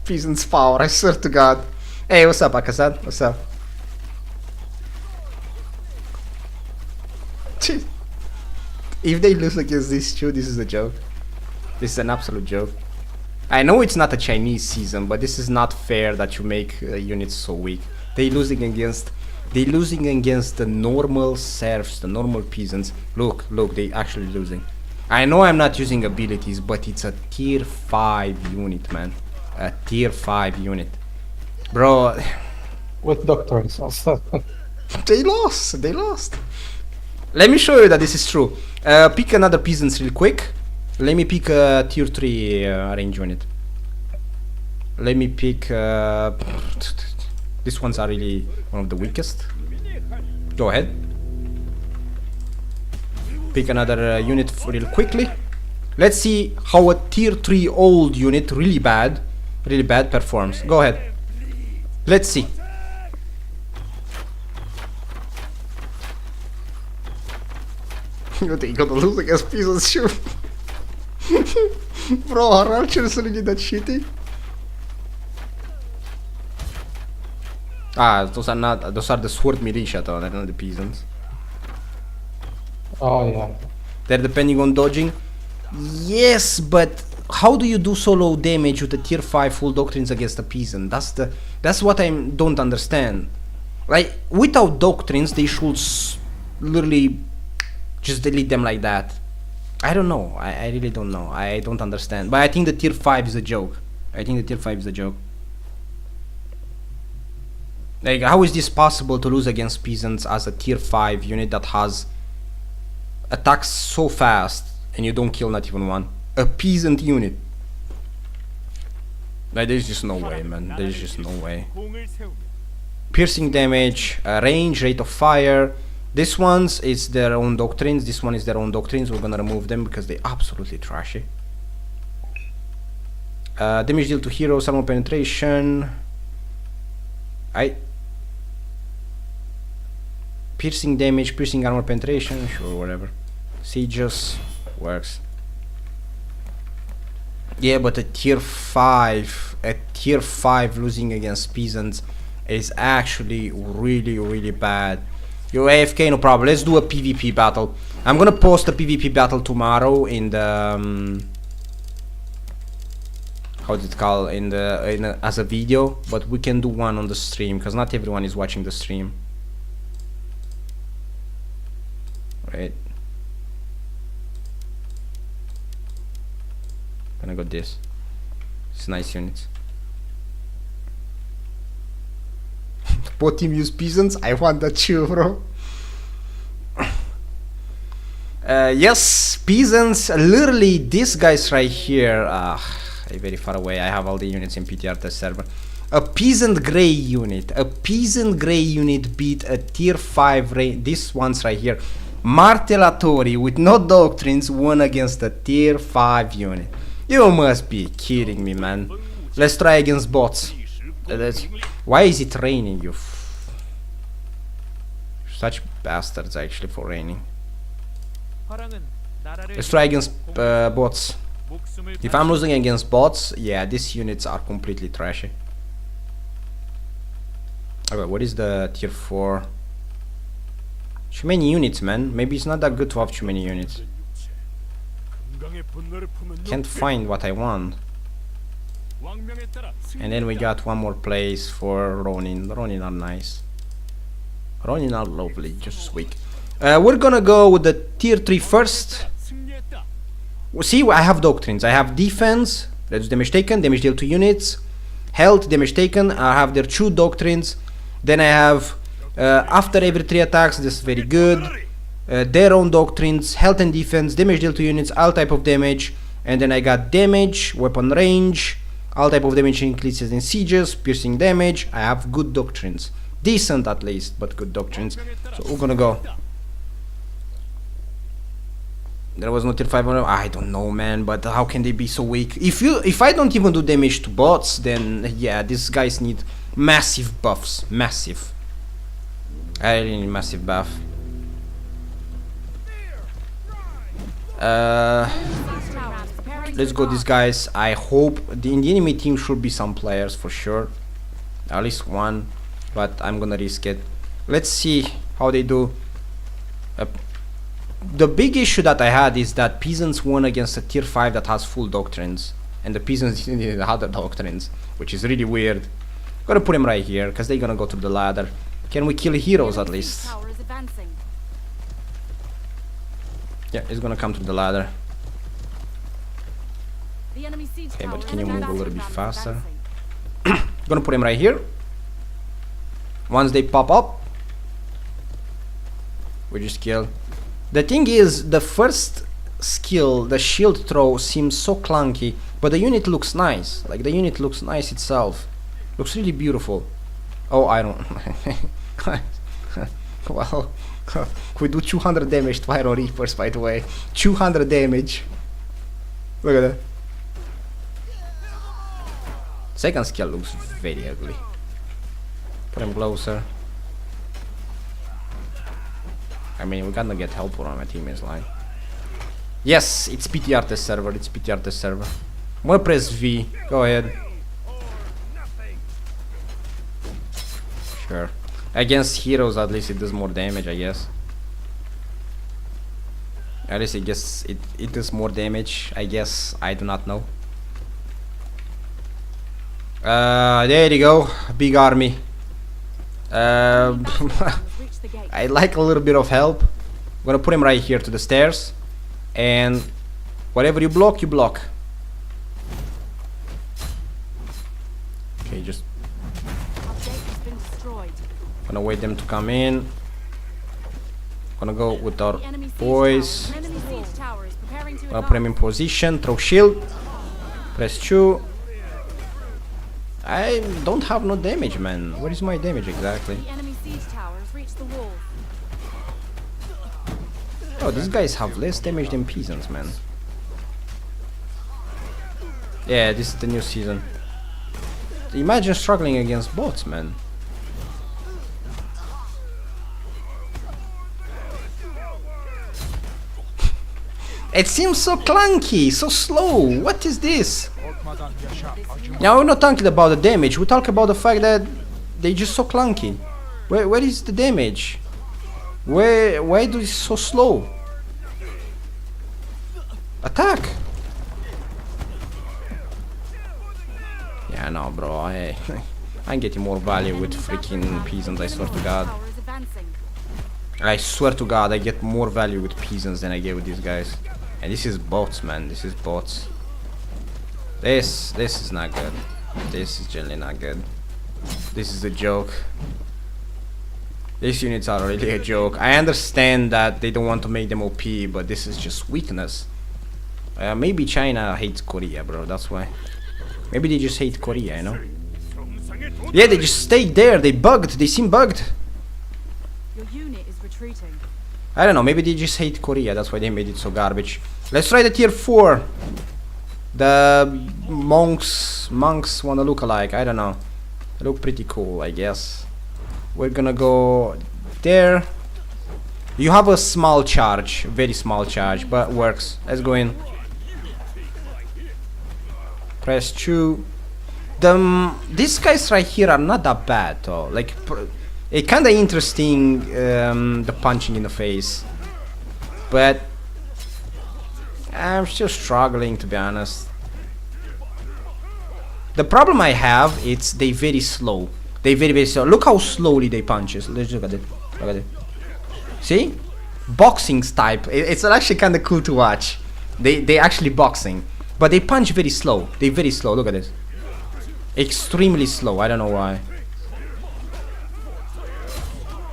Peasants power, I swear to God. Hey, what's up, Akazad? What's up? If they lose against these two, this is a joke. This is an absolute joke. I know it's not a Chinese season, but this is not fair that you make units so weak. They're losing against the normal serfs, the normal peasants. Look, they actually losing. I know I'm not using abilities, but it's a tier 5 unit, man. A tier 5 unit. Bro. With doctrines also. They lost. Let me show you that this is true. Pick another peasants real quick. Let me pick a tier 3 range unit. Let me pick... these ones are really one of the weakest. Go ahead. Pick another unit real quickly. Let's see how a tier 3 old unit, really bad performs. Go ahead. Let's see. You think you're gonna lose against peasants, sure? Bro, are archers really that shitty? Ah, those are the sword militia though, they're not the peasants. Oh yeah. They're depending on dodging. Yes, but how do you do so low damage with the tier 5 full doctrines against a peasant? That's what I don't understand. Like, without doctrines, they should literally just delete them like that. I don't know. I really don't know. I don't understand. But I think the tier 5 is a joke. Like, how is this possible to lose against peasants as a tier 5 unit that has attacks so fast and you don't kill not even one? A peasant unit. Like, there's just no way, man. There's just no way. Piercing damage, range, rate of fire. This one's is their own doctrines. This one is their own doctrines. We're gonna remove them because they're absolutely trashy. Damage deal to heroes, armor penetration. Piercing damage, piercing armor penetration, sure, whatever. Sieges works. Yeah, but a tier 5 losing against peasants is actually really bad. Yo, AFK, no problem. Let's do a PvP battle. I'm gonna post a PvP battle tomorrow in the how's it called, as a video, but we can do one on the stream because not everyone is watching the stream. Right. Gonna go this. It's nice units. Both team use peasants. I want that too, bro. Yes, peasants. Literally, these guys right here. Very far away. I have all the units in PTR test server. A peasant grey unit. A peasant grey unit beat a tier 5 this one's right here. Martellatori with no doctrines won against a tier 5 unit. You must be kidding me, man. Let's try against bots. Why is it raining, you such bastards actually for raining. Let's try against bots. If I'm losing against bots, yeah, these units are completely trashy. Okay, what is the tier 4? Too many units, man. Maybe it's not that good to have too many units. Can't find what I want. And then we got one more place for Ronin. Ronin are nice. Ronin are lovely, just weak. We're gonna go with the tier 3 first. See, I have doctrines. I have defense, reduce damage taken, damage deal to units, health, damage taken. I have their 2 doctrines. Then I have after every 3 attacks, this is very good. Their own doctrines, health and defense, damage deal to units, all type of damage. And then I got damage, weapon range, all type of damage increases in sieges, piercing damage. I have good doctrines. Decent at least, but good doctrines. So we're gonna go. There was no tier 5 on them. I don't know, man, but how can they be so weak? If I don't even do damage to bots, then yeah, these guys need massive buffs. Massive. I really need massive buff. Let's go these guys. I hope in the enemy team should be some players for sure. At least one. But I'm gonna risk it. Let's see how they do. The big issue that I had is that peasants won against a tier 5 that has full doctrines, and the peasants didn't have the doctrines, which is really weird. Gotta put him right here because they're gonna go to the ladder. Can we kill heroes at least? Yeah, he's gonna come to the ladder. Okay, but can you move a little bit faster? Gonna put him right here. Once they pop up, we just kill. The thing is, the first skill, the shield throw, seems so clunky, but the unit looks nice. Like, the unit looks nice itself. Looks really beautiful. Oh, I don't... Well, we do 200 damage to Iron Reapers, by the way. 200 damage. Look at that. Second skill looks very ugly. Put him closer. I mean, we're gonna get help on my teammates line. Yes, it's PTR test server. It's PTR test server. I'm gonna press V. Go ahead. Sure. Against heroes, at least it does more damage, I guess. At least it does more damage, I guess. I do not know. There you go. Big army. I like a little bit of help. I'm gonna put him right here to the stairs, and whatever you block, you block. Okay, just gonna wait them to come in. Gonna go with our boys. Gonna put him in position. Throw shield. Press 2. I don't have no damage, man. What is my damage exactly? The enemy siege towers reach the walls. Oh, these guys have less damage than peasants, man. Yeah, this is the new season. Imagine struggling against bots, man. It seems so clunky, so slow. What is this? Now we're not talking about the damage. We talk about the fact that they just so clunky. Where is the damage? Why do it so slow? Attack! Yeah, no, bro. I'm getting more value with freaking peasants. I swear to God. Tower is advancing. I swear to God, I get more value with peasants than I get with these guys. And this is bots, man. This is bots. This is not good. This is generally not good. This is a joke. These units are really a joke. I understand that they don't want to make them OP, but this is just weakness. Maybe China hates Korea, bro. That's why. Maybe they just hate Korea, you know? Yeah, they just stayed there. They bugged. They seem bugged. Your unit is retreating. I don't know. Maybe they just hate Korea. That's why they made it so garbage. Let's try the tier 4. The monks wanna look alike. I don't know. They look pretty cool, I guess. We're gonna go there. You have a small charge, very small charge, but works. Let's go in. Press 2. These guys right here are not that bad though. Like, it kinda interesting, the punching in the face, but I'm still struggling, to be honest. The problem I have is they very slow. They very slow. Look how slowly they punches. Let's look at it. Look at it. See? Boxing type. It's actually kind of cool to watch. They actually boxing, but they punch very slow. They very slow. Look at this. Extremely slow. I don't know why.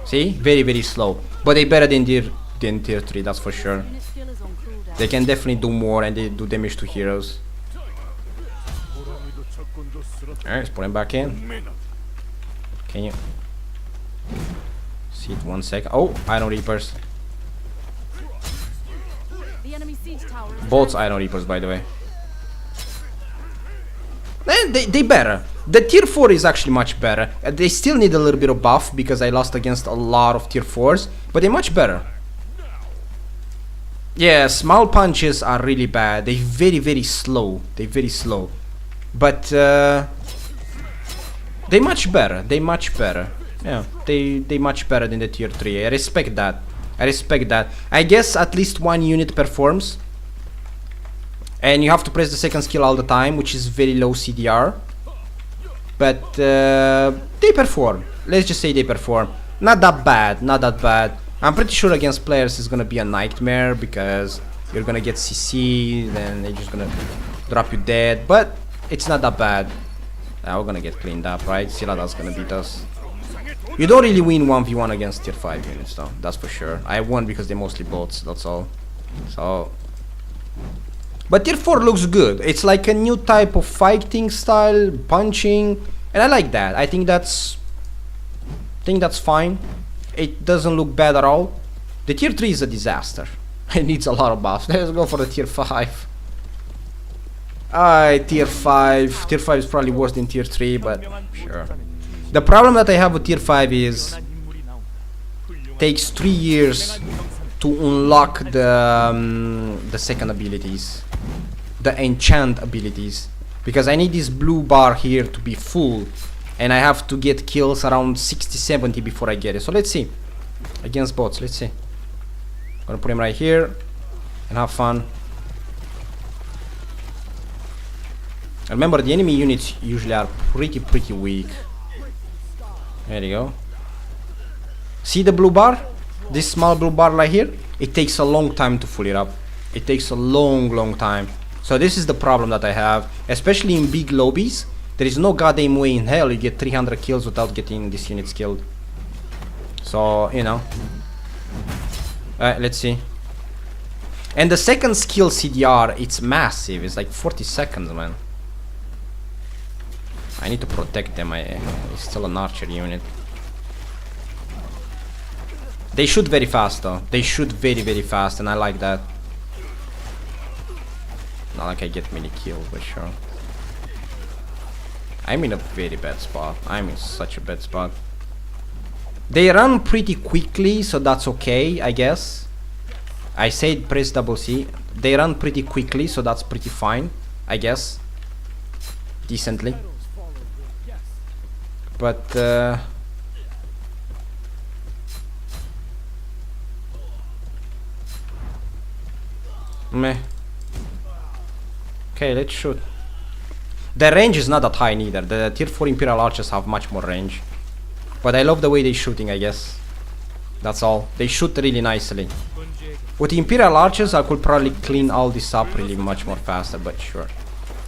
See? Very slow. But they better than tier 3. That's for sure. Unit skill is on cooldown. They can definitely do more, and they do damage to heroes. Alright, let's put him back in. Can you see it 1 second? Oh, Iron Reapers. The enemy siege tower is Both Iron Reapers, by the way. They better. The tier 4 is actually much better. They still need a little bit of buff because I lost against a lot of tier 4s, but they're much better. Yeah, small punches are really bad. They're very slow. They're very slow. But they much better. They much better. Yeah, they much better than the tier 3. I respect that. I respect that. I guess at least 1 unit performs. And you have to press the second skill all the time, which is very low CDR. But they perform. Let's just say they perform. Not that bad. Not that bad. I'm pretty sure against players it's gonna be a nightmare because you're gonna get CC, then they're just gonna drop you dead. But it's not that bad. We're gonna get cleaned up, right? Silada's gonna beat us. You don't really win 1v1 against tier 5 units though, that's for sure. I won because they're mostly bots, that's all. So, but tier 4 looks good. It's like a new type of fighting style, punching, and I like that. I think that's fine. It doesn't look bad at all. The tier 3 is a disaster. It needs a lot of buffs. Let's go for the tier 5. Tier 5. Tier 5 is probably worse than tier 3, but sure. The problem that I have with tier 5 is takes 3 years to unlock the second abilities, the enchant abilities, because I need this blue bar here to be full, and I have to get kills around 60-70 before I get it. So let's see against bots. Let's see. Gonna put him right here and have fun. Remember, the enemy units usually are pretty weak. There you go. See the blue bar? This small blue bar right here? It takes a long time to fill it up. It takes a long time. So this is the problem that I have, especially in big lobbies. There is no goddamn way in hell you get 300 kills without getting these units killed. So, you know. Let's see. And the second skill CDR, it's massive. It's like 40 seconds, man. I need to protect them. It's still an archer unit. They shoot very fast though. They shoot very, very fast, and I like that. Not like I get many kills, but sure. I'm in a very bad spot. I'm in such a bad spot. They run pretty quickly, so that's okay, I guess. I said press double C. They run pretty quickly, so that's pretty fine, I guess. Decently. But meh. Okay, let's shoot. The range is not that high neither. The tier 4 Imperial Archers have much more range. But I love the way they're shooting, I guess. That's all. They shoot really nicely. With the Imperial Archers, I could probably clean all this up really much more faster, but sure.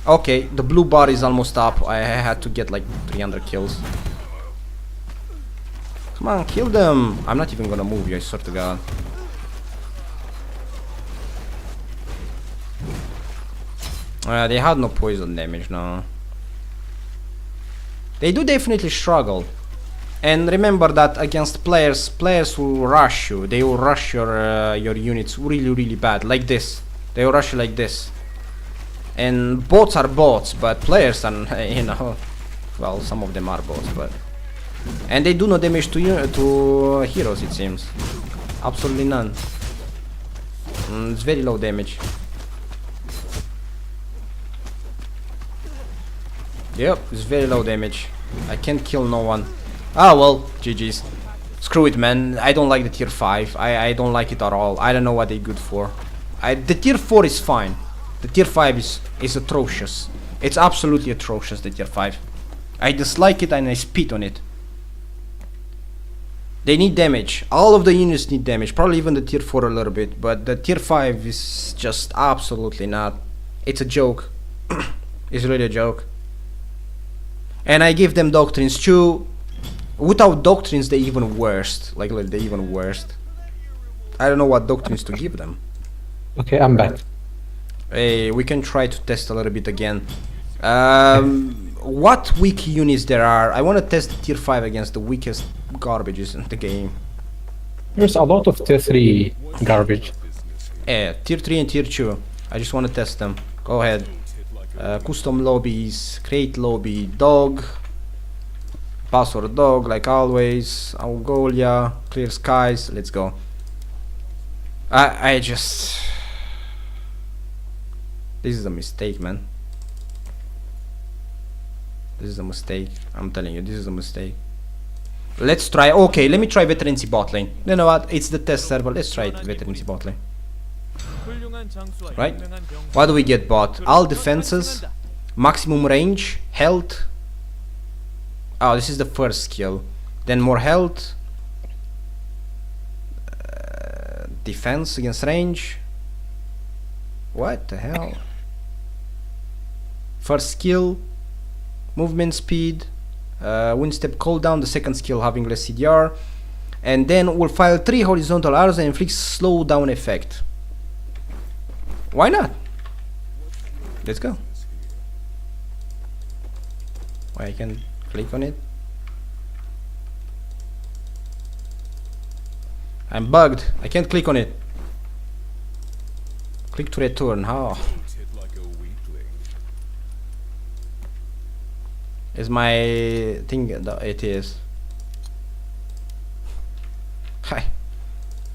Okay, the blue bar is almost up. I had to get like 300 kills. Come on, kill them. I'm not even gonna move you, I swear to God. They had no poison damage, no. They do definitely struggle. And remember that against players will rush you. They will rush your units really, really bad. Like this. They will rush you like this. And bots are bots, but players are, you know, well, some of them are bots, but... And they do no damage to heroes, it seems. Absolutely none. It's very low damage. Yep, it's very low damage. I can't kill no one. Ah well, GG's. Screw it, man. I don't like the tier 5. I don't like it at all. I don't know what they're good for. The tier 4 is fine. The tier 5 is atrocious. It's absolutely atrocious, the tier 5. I dislike it and I spit on it. They need damage. All of the units need damage. Probably even the tier 4 a little bit. But the tier 5 is just absolutely not. It's a joke. It's really a joke. And I give them doctrines too. Without doctrines, they're even worst. Like, they're even worst. I don't know what doctrines to give them. Okay, I'm back. Hey, we can try to test a little bit again. What weak units there are? I want to test tier 5 against the weakest garbages in the game. There's a lot of tier 3 garbage. Tier 3 and tier 2. I just want to test them. Go ahead. Custom lobbies, create lobby, dog, password dog, like always, Algolia, clear skies, let's go. I just... This is a mistake, man. This is a mistake. I'm telling you, this is a mistake. Let's try... Okay, let me try veterancy bot lane. You know what? It's the test server. Let's try it, veterancy bot lane. Right? What do we get bot? All defenses, maximum range, health. Oh, this is the first skill. Then more health. Defense against range. What the hell? First skill, movement speed, wind step cooldown, the second skill having less CDR. And then we'll file 3 horizontal arrows and inflict slowdown effect. Why not? Let's go. I can click on it. I'm bugged. I can't click on it. Click to return. How? Is my thing? It is. Hi.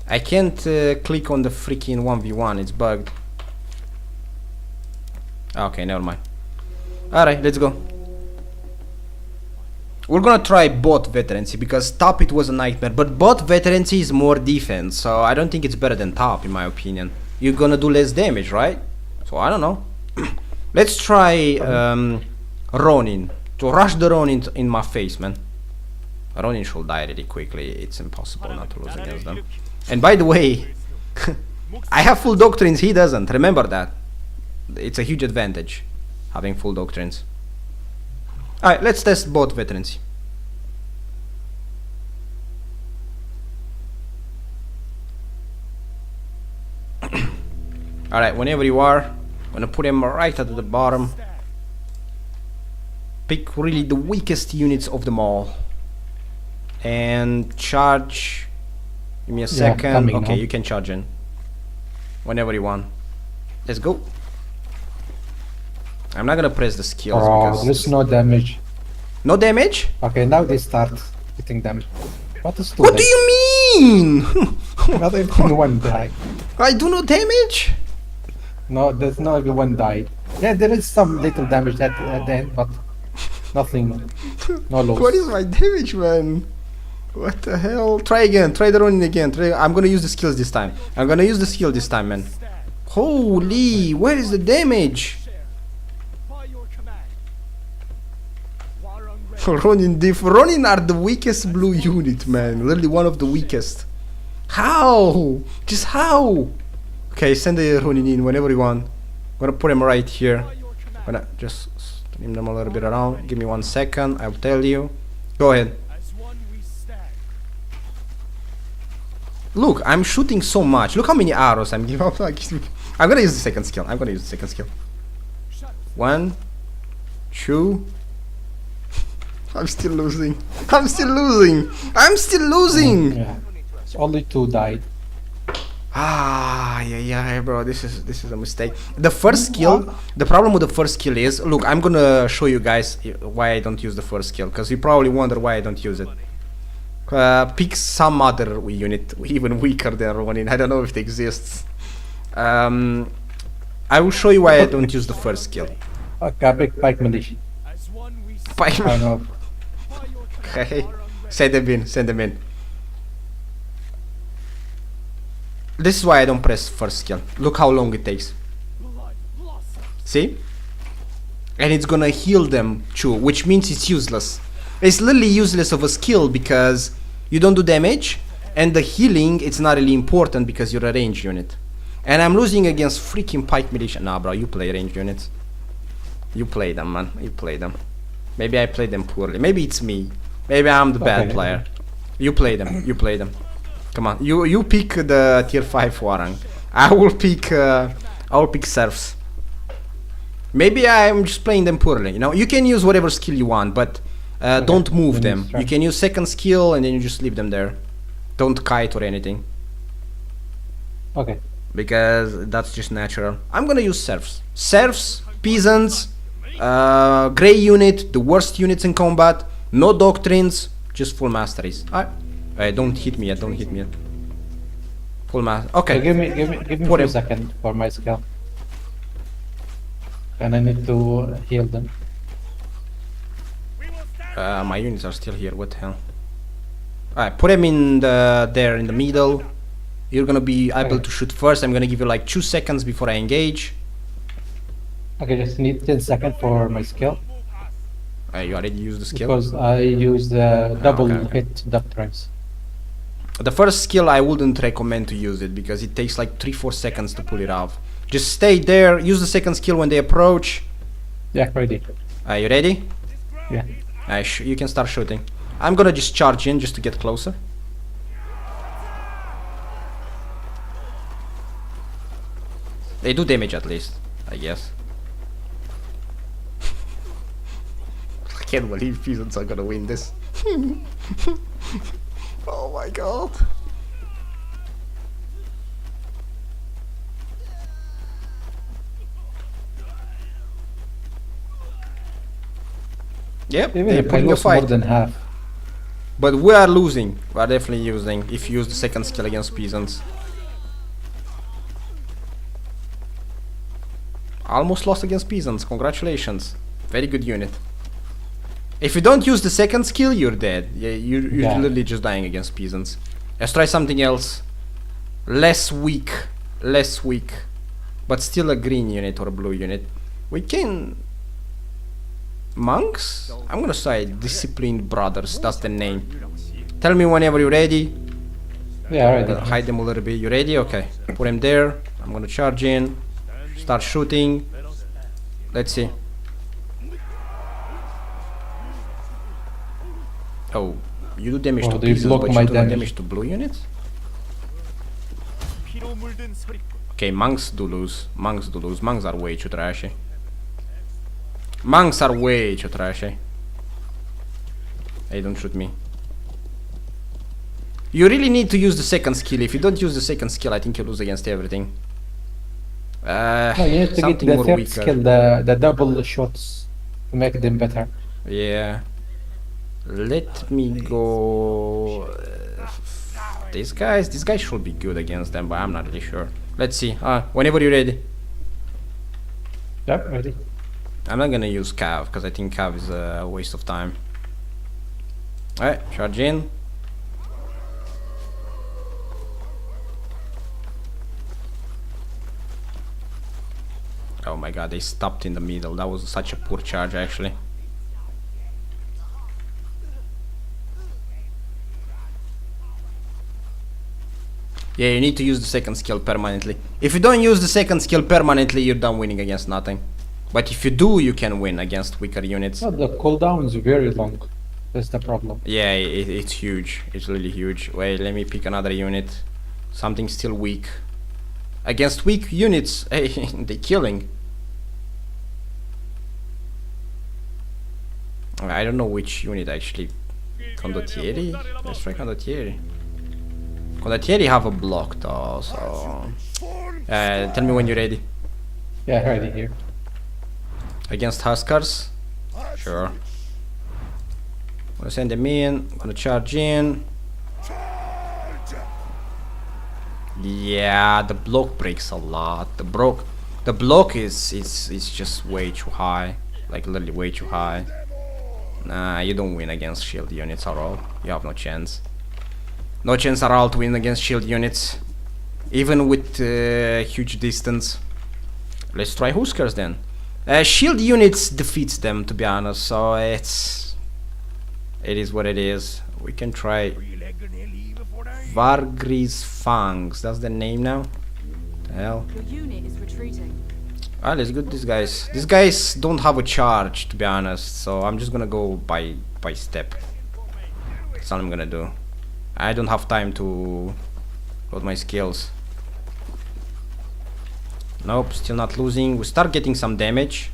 I can't click on the freaking 1v1. It's bugged. Okay, never mind. Alright, let's go. We're gonna try bot veterancy because top it was a nightmare, but bot veterancy is more defense, so I don't think it's better than top in my opinion. You're gonna do less damage, right? So I don't know. Let's try Ronin. To rush the Ronin in my face, man. Ronin should die really quickly. It's impossible not to lose against them. And by the way, I have full doctrines, he doesn't. Remember that. It's a huge advantage having full doctrines. Alright, let's test bot veterancy. Alright, whenever you are, I'm gonna put him right at the bottom. Pick really the weakest units of them all. And charge. Give me a second. coming Okay, now. you can charge in. Whenever you want. Let's go. I'm not gonna press the skills Oh, because there's no damage. no damage? Okay, now they start hitting damage. What is too What do late? you mean? Not everyone died. I do no damage? No, there's not everyone died. Yeah, there is some little damage at the end, but nothing. No loss. What is my damage, man? What the hell? Try again. Try the running again. I'm gonna use the skills this time. I'm gonna use the skill this time, man. Holy, where is the damage? Ronin are the weakest blue unit, man. Literally one of the weakest. How? Just how? Okay, send the Ronin in whenever you want. I'm gonna put him right here. Gonna just stream them a little bit around. Give me 1 second. I'll tell you. Go ahead. Look, I'm shooting so much. Look how many arrows I'm giving up. I'm gonna use the second skill. 1, 2. I'm still losing. I'm still losing. Yeah. It's only 2 died. Ah, yeah, bro. This is a mistake. The first skill. The problem with the first skill is, look, I'm gonna show you guys why I don't use the first skill, because you probably wonder why I don't use it. Pick some other unit even weaker than Ronin. I don't know if it exists. I will show you why I don't use the first skill. Okay, pick Pike Militia. I know. Okay, send them in. This is why I don't press first skill. Look how long it takes. See? And it's gonna heal them too, which means it's useless. It's literally useless of a skill because you don't do damage, and the healing, it's not really important because you're a range unit. And I'm losing against freaking Pike Militia. Nah, bro, you play range units. You play them, man. You play them. Maybe I play them poorly. Maybe it's me. Maybe I'm the bad player. You play them. Come on. You pick the tier 5 Warang. I will pick serfs. Maybe I'm just playing them poorly. You know, you can use whatever skill you want, but don't move them. You can use second skill and then you just leave them there. Don't kite or anything. Okay. Because that's just natural. I'm gonna use serfs. Serfs, peasants, grey unit, the worst units in combat. No doctrines, just full masteries. Don't hit me yet. Full master. Okay. Give me Put 2 him. seconds for my skill. And I need to heal them. My units are still here. What the hell? Alright, put him in there in the middle. You're gonna be able to shoot first. I'm gonna give you like 2 seconds before I engage. Okay, just need 10 seconds for my skill. You already used the skill. Because I use the double okay. hit doctrines. The first skill I wouldn't recommend to use it because it takes like 3-4 seconds to pull it off. Just stay there. Use the second skill when they approach. Yeah, ready. Are you ready? Yeah. You can start shooting. I'm gonna just charge in just to get closer. They do damage at least, I guess. I can't believe peasants are gonna win this. Oh my god. Yep, Even they're if I putting a lose more fight. than half. But we are losing. We are definitely losing if you use the second skill against peasants. Almost lost against peasants. Congratulations. Very good unit. If you don't use the second skill, you're dead. You're literally just dying against peasants. Let's try something else. Less weak. But still a green unit or a blue unit. We can... Monks? I'm gonna say Disciplined Brothers. That's the name. Tell me whenever you're ready. Yeah, I'm ready. gonna hide them a little bit. You ready? Okay. Put him there. I'm gonna charge in. Start shooting. Let's see. Oh, you do damage to they pieces, block but my you do not damage. damage to blue units? Okay, monks do lose. Monks are way too trashy. Monks are way too trashy. Hey, don't shoot me. You really need to use the second skill. If you don't use the second skill, I think you lose against everything. No, you need to get Something the more third weaker. skill, the double shots to make them better. Yeah. Let me go. These guys should be good against them, but I'm not really sure. Let's see. Whenever you're ready. Yep, ready. I'm not gonna use Cav because I think Cav is a waste of time. Alright, charge in. Oh my god, they stopped in the middle. That was such a poor charge actually. Yeah, you need to use the second skill permanently. If you don't use the second skill permanently, you're done winning against nothing. But if you do, you can win against weaker units. No, the cooldown is very long. That's the problem. Yeah, it's huge. It's really huge. Wait, let me pick another unit. Something still weak. Against weak units, hey, they're killing. I don't know which unit actually. Condottieri? Let's try Condottieri. Condottieri have a block though, so... tell me when you're ready. Yeah, ready here. Against Huskars? Sure. Gonna send them in, gonna charge in. Yeah, the block breaks a lot. The block is just way too high. Like literally way too high. Nah, you don't win against shield units at all. You have no chance. No chance at all to win against shield units. Even with huge distance. Let's try Huskars then. Shield units defeats them, to be honest, so it is what it is. We can try Vargri's Fangs. That's the name now. The hell. Your unit is retreating. Alright, let's get these guys. These guys don't have a charge, to be honest, so I'm just gonna go by step. That's all I'm gonna do. I don't have time to load my skills. Nope, still not losing. We start getting some damage.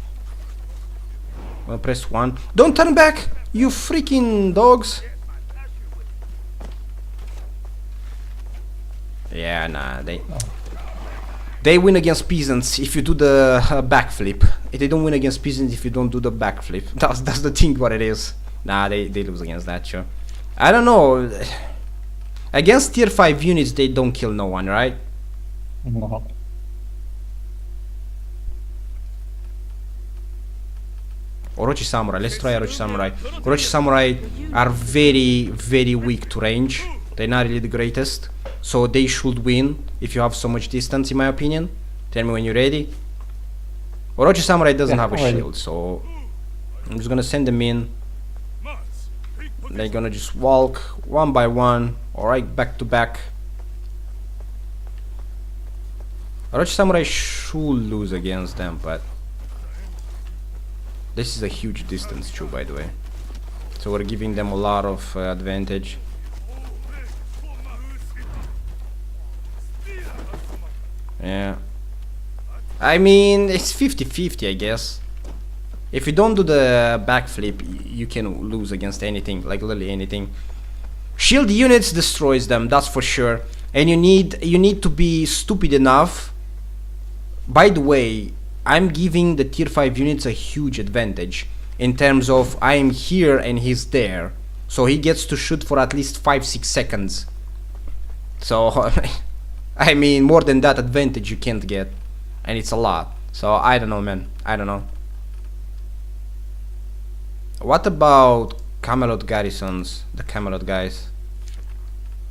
I'm gonna press 1. Don't turn back, you freaking dogs! Yeah, nah, they win against peasants if you do the backflip. They don't win against peasants if you don't do the backflip. That's the thing what it is. Nah, they lose against that, sure. I don't know. Against tier 5 units, they don't kill no one, right? No. Orochi Samurai, let's try Orochi Samurai. Orochi Samurai are very, very weak to range. They're not really the greatest. So they should win if you have so much distance, in my opinion. Tell me when you're ready. Orochi Samurai doesn't have a shield, so I'm just gonna send them in. They're gonna just walk one by one, alright, back to back. Orochi Samurai should lose against them, but this is a huge distance too, by the way. So we're giving them a lot of advantage. Yeah. I mean, it's 50-50, I guess. If you don't do the backflip, you can lose against anything, like literally anything. Shield units destroys them, that's for sure. And you need to be stupid enough. By the way, I'm giving the tier 5 units a huge advantage in terms of I'm here and he's there, so he gets to shoot for at least 5-6 seconds. So I mean, more than that advantage you can't get, and it's a lot. So I don't know, man, I don't know. What about Camelot garrisons, the Camelot guys?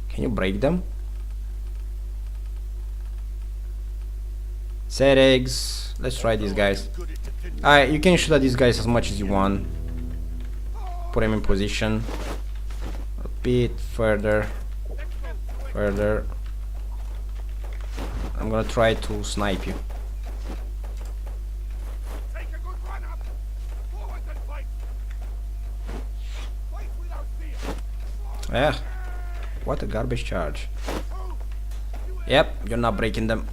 Can you break them? Set eggs. Let's try these guys. Alright, you can shoot at these guys as much as you want. Put them in position. A bit further. Further. I'm gonna try to snipe you. Yeah. What a garbage charge. Yep, you're not breaking them.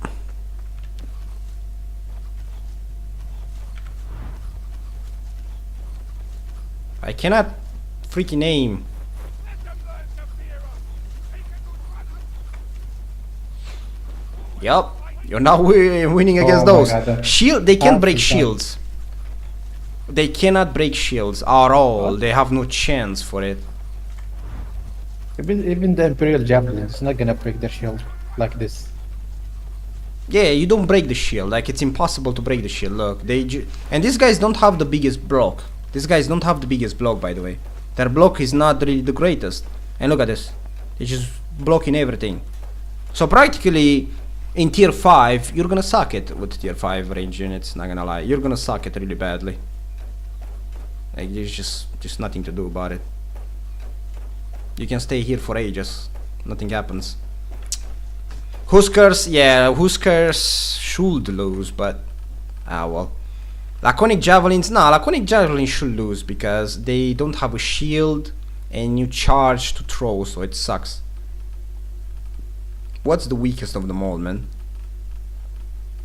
I cannot freaking aim. Yup, you're now winning against Oh my those. God, that- Shield, they can't break that's insane. shields. They cannot break shields at all. They have no chance for it. Even the Imperial Javelin is not gonna break their shield like this. Yeah, you don't break the shield. Like, it's impossible to break the shield. Look, and these guys don't have the biggest block. These guys don't have the biggest block, by the way. Their block is not really the greatest. And look at this. They're just blocking everything. So practically, in tier 5, you're gonna suck it with tier 5 range units, not gonna lie. You're gonna suck it really badly. Like, there's just nothing to do about it. You can stay here for ages. Nothing happens. Huskers, yeah, Huskers should lose, but well. Laconic Javelins, no, Laconic Javelins should lose because they don't have a shield and you charge to throw, so it sucks. What's the weakest of them all, man?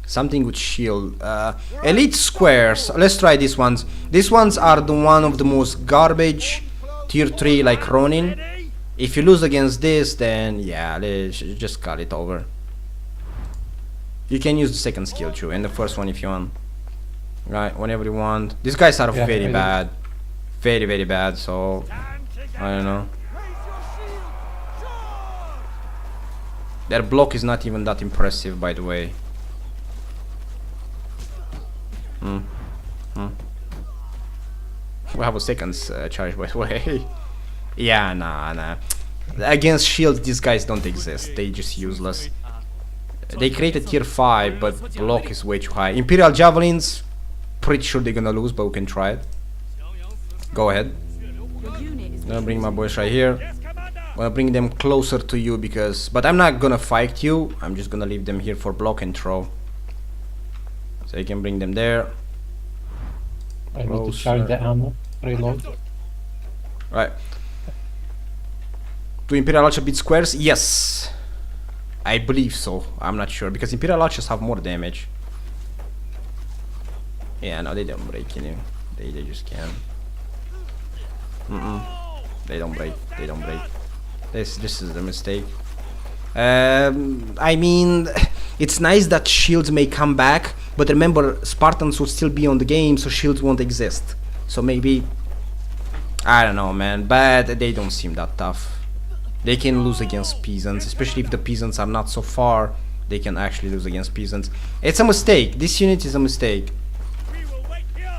Something with shield. Elite Squares, let's try these ones. These ones are the one of the most garbage tier 3 like Ronin. If you lose against this, then yeah, let's just cut it over. You can use the second skill too, and the first one if you want. Right, whenever you want. These guys are Yeah, very really. bad. Very, very bad, so I don't know. Their block is not even that impressive, by the way. We have a second charge, by the way. Yeah, nah. Against shields, these guys don't exist. They just useless. They created tier 5, but block is way too high. Imperial Javelins, pretty sure they're gonna lose, but we can try it. Go ahead. Your unit is I'm gonna bring my boys right here. I'm gonna bring them closer to you because... But I'm not gonna fight you. I'm just gonna leave them here for block and throw. So you can bring them there. I need to Closer. charge the ammo. Reload. Right. Do Imperial Archer beat squares? Yes. I believe so. I'm not sure because Imperial Archers have more damage. Yeah, no, they don't break, you know. They just can't. They don't break. They don't break. This is the mistake. I mean, it's nice that shields may come back, but remember, Spartans will still be on the game, so shields won't exist. So maybe, I don't know, man. But they don't seem that tough. They can lose against peasants, especially if the peasants are not so far. They can actually lose against peasants. It's a mistake. This unit is a mistake.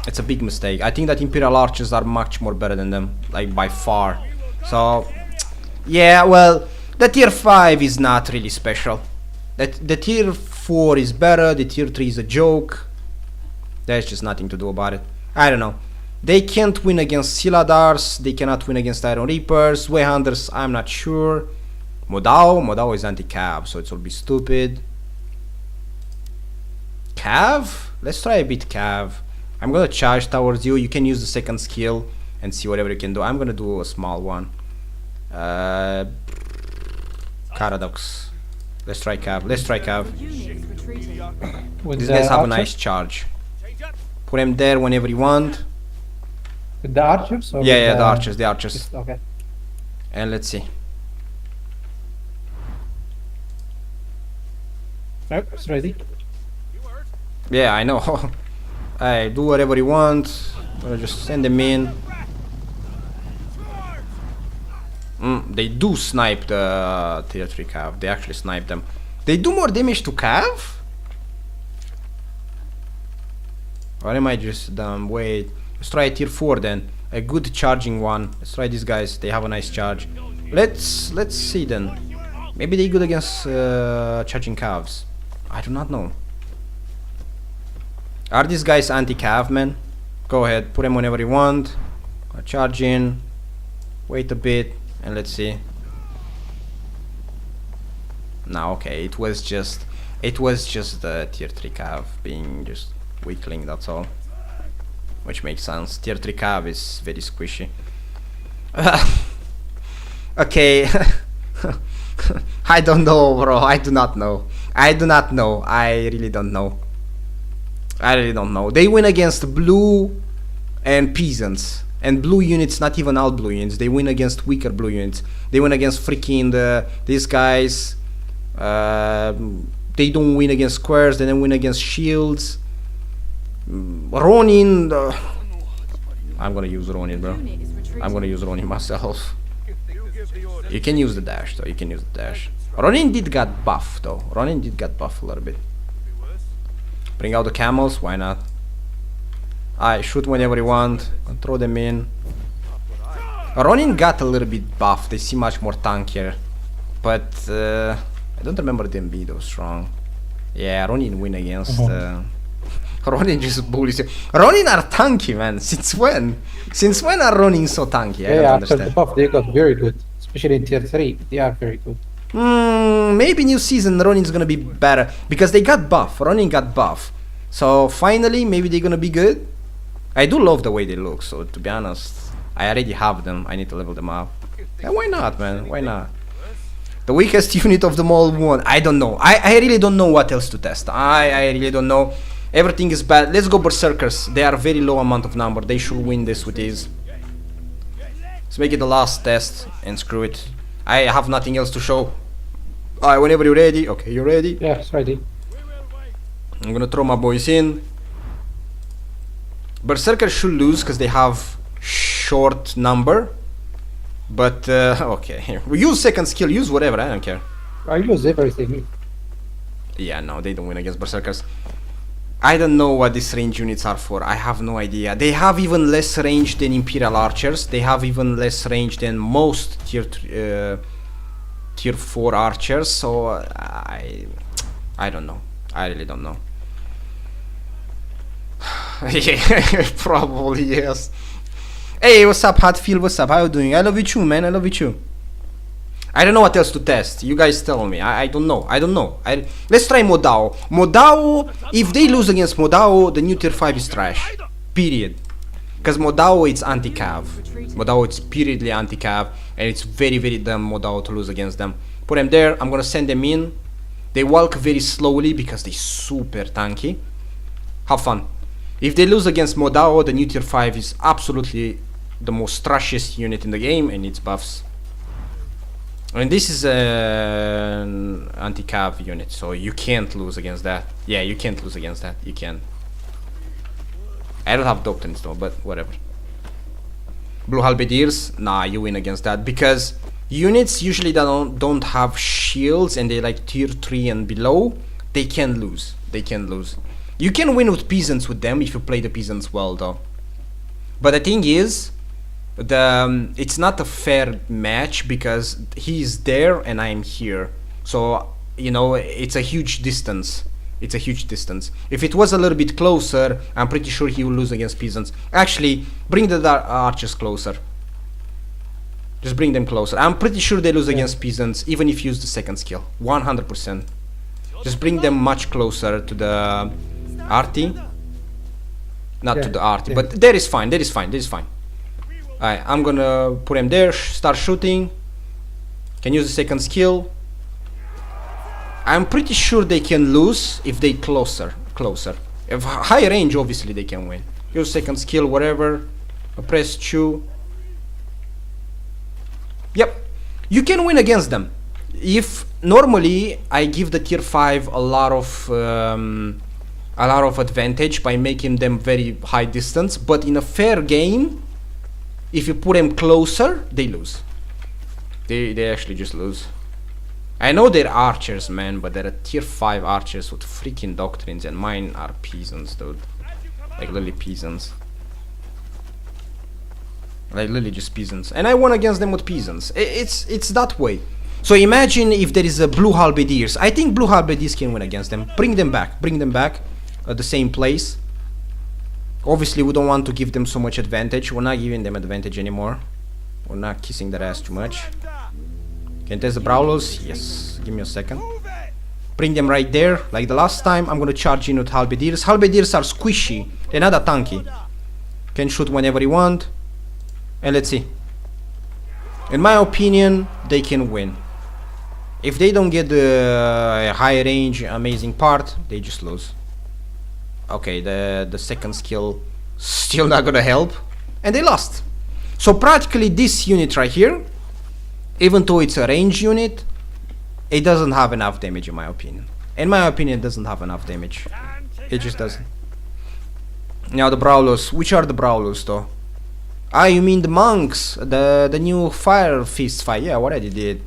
It's a big mistake. I think that Imperial Archers are much more better than them, like by far. So, yeah, well, the tier 5 is not really special. The tier 4 is better, the tier 3 is a joke. There's just nothing to do about it. I don't know. They can't win against Siladars, they cannot win against Iron Reapers, Way Hunters, I'm not sure. Modao is anti-cav, so it will be stupid. Cav? Let's try a bit cav. I'm gonna charge towards you, you can use the second skill and see whatever you can do. I'm gonna do a small one. Paradox. Let's try cav, let's try cav. your unit is retreating. With These the guys have a archer? nice charge. Put him there whenever you want. With the archers? Or Yeah, with the archers, the archers. just- okay. And let's see. Nope, it's ready. Yeah, I know. Hey, do whatever you want. Just send them in. They do snipe the tier 3 cav. They actually snipe them. They do more damage to cav? Or am I just dumb? Wait. Let's try a tier 4 then. A good charging one. Let's try these guys. They have a nice charge. Let's see then. Maybe they good against charging calves. I do not know. Are these guys anti-cav, man? Go ahead, put them whenever you want. Charge in. Wait a bit, and let's see. No, okay, it was just the tier 3 cav being just weakling, that's all. Which makes sense. Tier 3 cav is very squishy. Okay. I don't know, bro. I do not know. I really don't know. They win against blue and peasants. And blue units, not even all blue units, they win against weaker blue units. They win against freaking these guys. They don't win against squares, they don't win against shields. Ronin, I'm gonna use Ronin, bro. Unit is retreating. I'm gonna use Ronin myself. You can use the dash though, you can use the dash. Ronin did got buff though. Ronin did got buff a little bit. Bring out the camels, why not? I shoot whenever you want, throw them in. Ronin got a little bit buff, they seem much more tankier. But I don't remember them being though strong. Yeah, Ronin win against Ronin just bullies you. Ronin are tanky, man. Since when? Since when are Ronin so tanky? I don't Yeah, after the understand. buff they got very good. Especially in tier 3. They are very good. Maybe new season Ronin's gonna be better because they got buff. Ronin got buff, so finally maybe they're gonna be good. I do love the way they look. So to be honest, I already have them. I need to level them up. Yeah, why not, man? Why not? The weakest unit of them all won. I don't know. I really don't know what else to test. I really don't know. Everything is bad. Let's go Berserkers. They are very low amount of number. They should win this with ease. Let's make it the last test and screw it. I have nothing else to show. Alright, whenever you're ready. Okay, you're ready. Yeah, it's ready. I'm gonna throw my boys in. Berserkers should lose because they have short number. But, okay. We use second skill, use whatever, I don't care. I use everything. Yeah, no, they don't win against Berserkers. I don't know what these range units are for. I have no idea. They have even less range than Imperial Archers. They have even less range than most tier 4 archers. So I don't know. I really don't know. Yeah, probably yes. Hey, what's up, Hatfield? What's up? How you doing? I love you too, man. I love you too. I don't know what else to test. You guys tell me. I don't know. I don't know. Let's try Modao. Modao, if they lose against Modao, the new tier 5 is trash. Period. Because Modao it's anti-cav. Modao it's periodly anti-cav. And it's very, very dumb Modao to lose against them. Put them there. I'm gonna send them in. They walk very slowly because they're super tanky. Have fun. If they lose against Modao, the new tier 5 is absolutely the most trashiest unit in the game and its buffs. And this is an anti-cav unit, so you can't lose against that. Yeah, you can't lose against that. You can. I don't have Doctrines though, but whatever. Blue Halberdiers, nah, you win against that because units usually that don't have shields and they like tier 3 and below, they can lose. They can lose. You can win with peasants with them if you play the peasants well though. But the thing is, it's not a fair match because he's there and I'm here, so you know it's a huge distance. It's a huge distance. If it was a little bit closer, I'm pretty sure he will lose against peasants. Actually, bring the archers closer. Just bring them closer. I'm pretty sure they lose against peasants even if you use the second skill. 100%. Just bring them much closer to the arty. Not to the arty, but that is fine. That is fine. That is fine. Alright, I'm gonna put him there, start shooting. Can use the second skill. I'm pretty sure they can lose if they closer. If high range, obviously they can win. Use second skill, whatever. Press Q. Yep, you can win against them. If normally I give the tier 5 a lot of advantage by making them very high distance, but in a fair game, if you put them closer, they lose. They actually just lose. I know they're archers, man, but they're tier 5 archers with freaking doctrines, and mine are peasants, dude. Like literally peasants. Like literally just peasants. And I won against them with peasants. It's that way. So imagine if there is a blue halberdiers. I think blue halberdiers can win against them. Bring them back at the same place. Obviously, we don't want to give them so much advantage. We're not giving them advantage anymore. We're not kissing their ass too much. Can test the brawlers? Yes. Give me a second. Bring them right there. Like the last time, I'm gonna charge in with halberdiers. Halberdiers are squishy. They're not that tanky. Can shoot whenever you want. And let's see. In my opinion, they can win. If they don't get the high range, amazing part, they just lose. Okay, the second skill still not gonna help, and they lost. So practically this unit right here, even though it's a range unit, it doesn't have enough damage in my opinion. In my opinion, it doesn't have enough damage. It just doesn't. Now the Brawlers. Which are the Brawlers though? Ah, you mean the monks? The new Fire Fist fight. Yeah, I already did.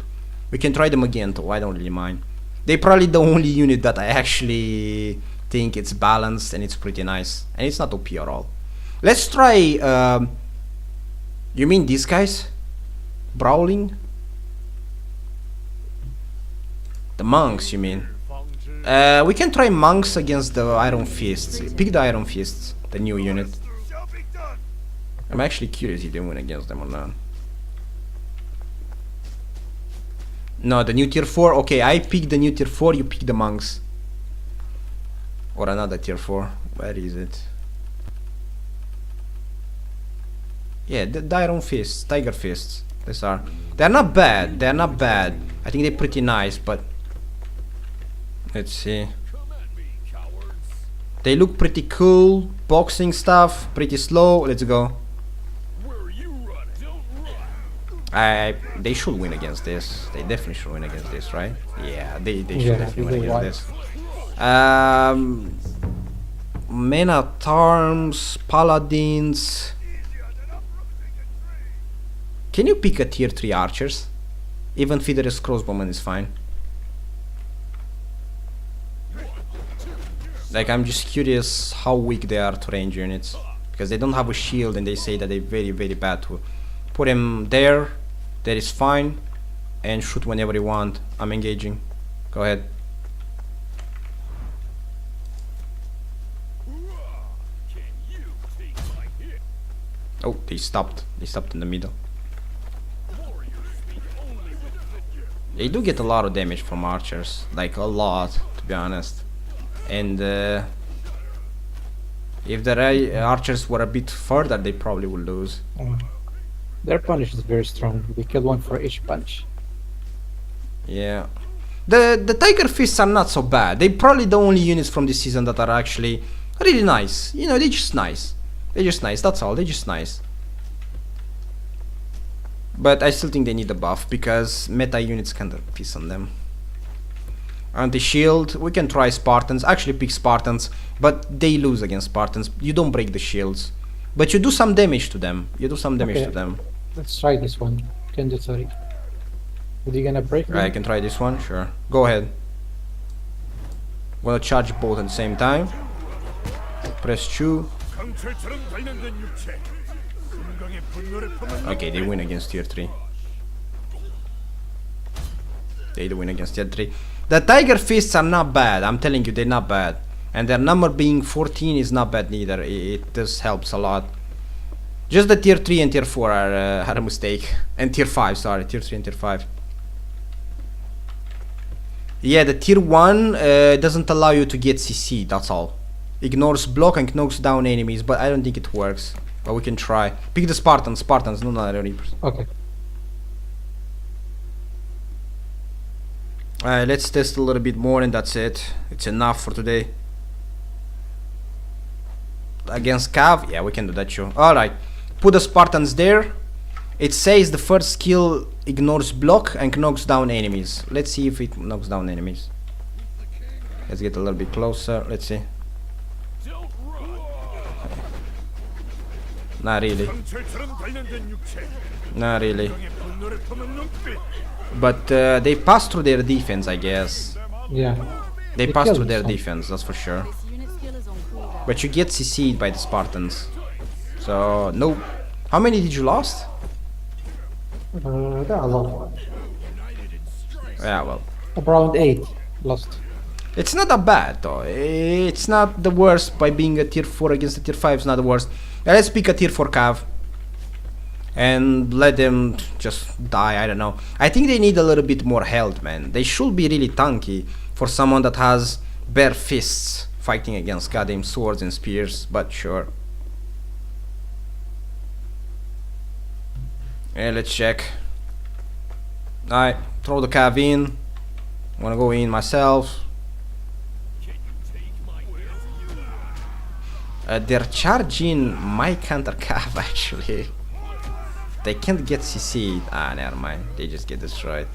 We can try them again though, I don't really mind. They're probably the only unit that I actually think it's balanced and it's pretty nice. And it's not OP at all. Let's try, you mean these guys? Brawling? The monks, you mean? We can try monks against the Iron Fists. Pick the Iron Fists, the new unit. I'm actually curious if they win against them or not. No, the new tier 4. Okay, I pick the new tier 4, you pick the monks. Or another tier 4. Where is it? Yeah, the Iron Fists, Tiger Fists. These are. They're not bad. They're not bad. I think they're pretty nice, but let's see. They look pretty cool. Boxing stuff, pretty slow. Let's go. They should win against this. They definitely should win against this, right? Yeah, they should definitely win against this. Men at Arms, Paladins. Can you pick a tier 3 archers? Even Featherless Crossbowman is fine. Like, I'm just curious how weak they are to range units. Because they don't have a shield and they say that they're very, very bad to put him there. That is fine. And shoot whenever you want. I'm engaging. Go ahead. Oh, they stopped. They stopped in the middle. They do get a lot of damage from archers. Like, a lot, to be honest. And if the archers were a bit further, they probably would lose. Their punish is very strong. They kill one for each punch. Yeah. The Tiger Fists are not so bad. They're probably the only units from this season that are actually really nice. You know, they're just nice. They're just nice, that's all. They're just nice. But I still think they need a buff because meta units kind of piss on them. Anti-shield, we can try Spartans. Actually pick Spartans, but they lose against Spartans. You don't break the shields, but you do some damage to them. You do some damage to them. Let's try this one. Sorry. Are you gonna break me? I can try this one, sure. Go ahead. Wanna charge both at the same time. Press 2. Okay, they win against tier 3. They do win against tier 3. The Tiger Fists are not bad, I'm telling you, they're not bad. And their number being 14 is not bad neither. It just helps a lot. Just the tier 3 and tier 4 are a mistake. And tier 5, sorry, tier 3 and tier 5. Yeah, the tier 1 doesn't allow you to get CC, that's all. Ignores block and knocks down enemies, but I don't think it works. But we can try. Pick the Spartans, no, not Reapers. Okay. Let's test a little bit more and that's it. It's enough for today. Against Cav? Yeah, we can do that too. Alright. Put the Spartans there. It says the first skill ignores block and knocks down enemies. Let's see if it knocks down enemies. Let's get a little bit closer. Let's see. Not really. Not really. But they pass through their defense, I guess. Yeah. They They pass kill through their some. defense, that's for sure. This unit skill is on cooldown. But you get CC'd by the Spartans. So, no. How many did you lost? There are a lot. Yeah, well. Around 8 lost. It's not that bad, though. It's not the worst by being a tier 4 against a tier 5. It's not the worst. Let's pick a tier 4 Cav. And let them just die, I don't know. I think they need a little bit more health, man. They should be really tanky for someone that has bare fists fighting against goddamn swords and spears, but sure. Yeah, let's check. Alright, throw the Cav in. Wanna go in myself. They're charging my counter Cav actually. they can't get CC'd. Ah, never mind. They just get destroyed.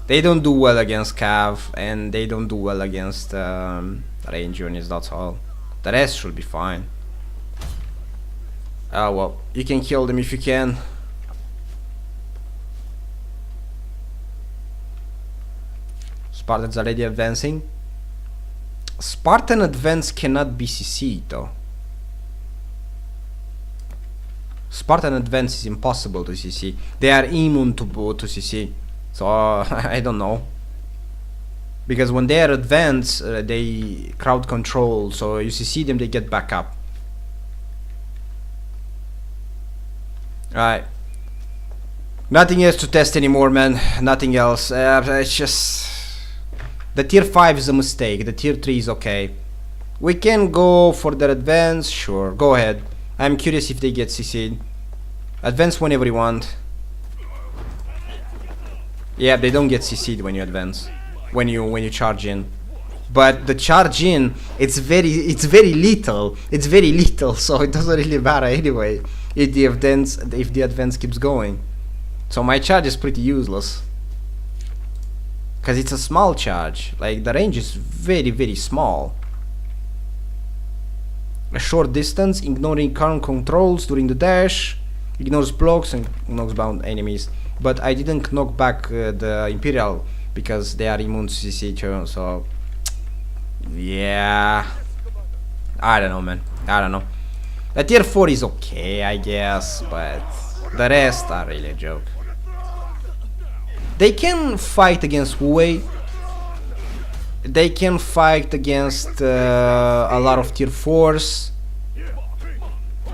They don't do well against Cav, and they don't do well against range units, that's all. The rest should be fine. Oh well, you can kill them if you can. Spartans already advancing. Spartan advance cannot be CC'd though. Spartan advance is impossible to CC. They are immune to CC. So I don't know. Because when they are advanced, they crowd control. So you CC them, they get back up. Alright. Nothing else to test anymore, man. Nothing else. It's just... The tier 5 is a mistake. The tier 3 is okay. We can go for their advance. Sure, go ahead. I'm curious if they get CC'd. Advance whenever you want. Yeah, they don't get CC'd when you advance. When you charge in. But the charge in, it's very little. It's very little, so it doesn't really matter anyway. If the advance keeps going. So my charge is pretty useless. Cause it's a small charge. Like the range is very small. A short distance, ignoring current controls during the dash, ignores blocks and knocks down enemies. But I didn't knock back the Imperial because they are immune to CC too, so yeah. I don't know, man. I don't know. The tier 4 is okay, I guess, but the rest are really a joke. They can fight against Wu. They can fight against a lot of tier 4s.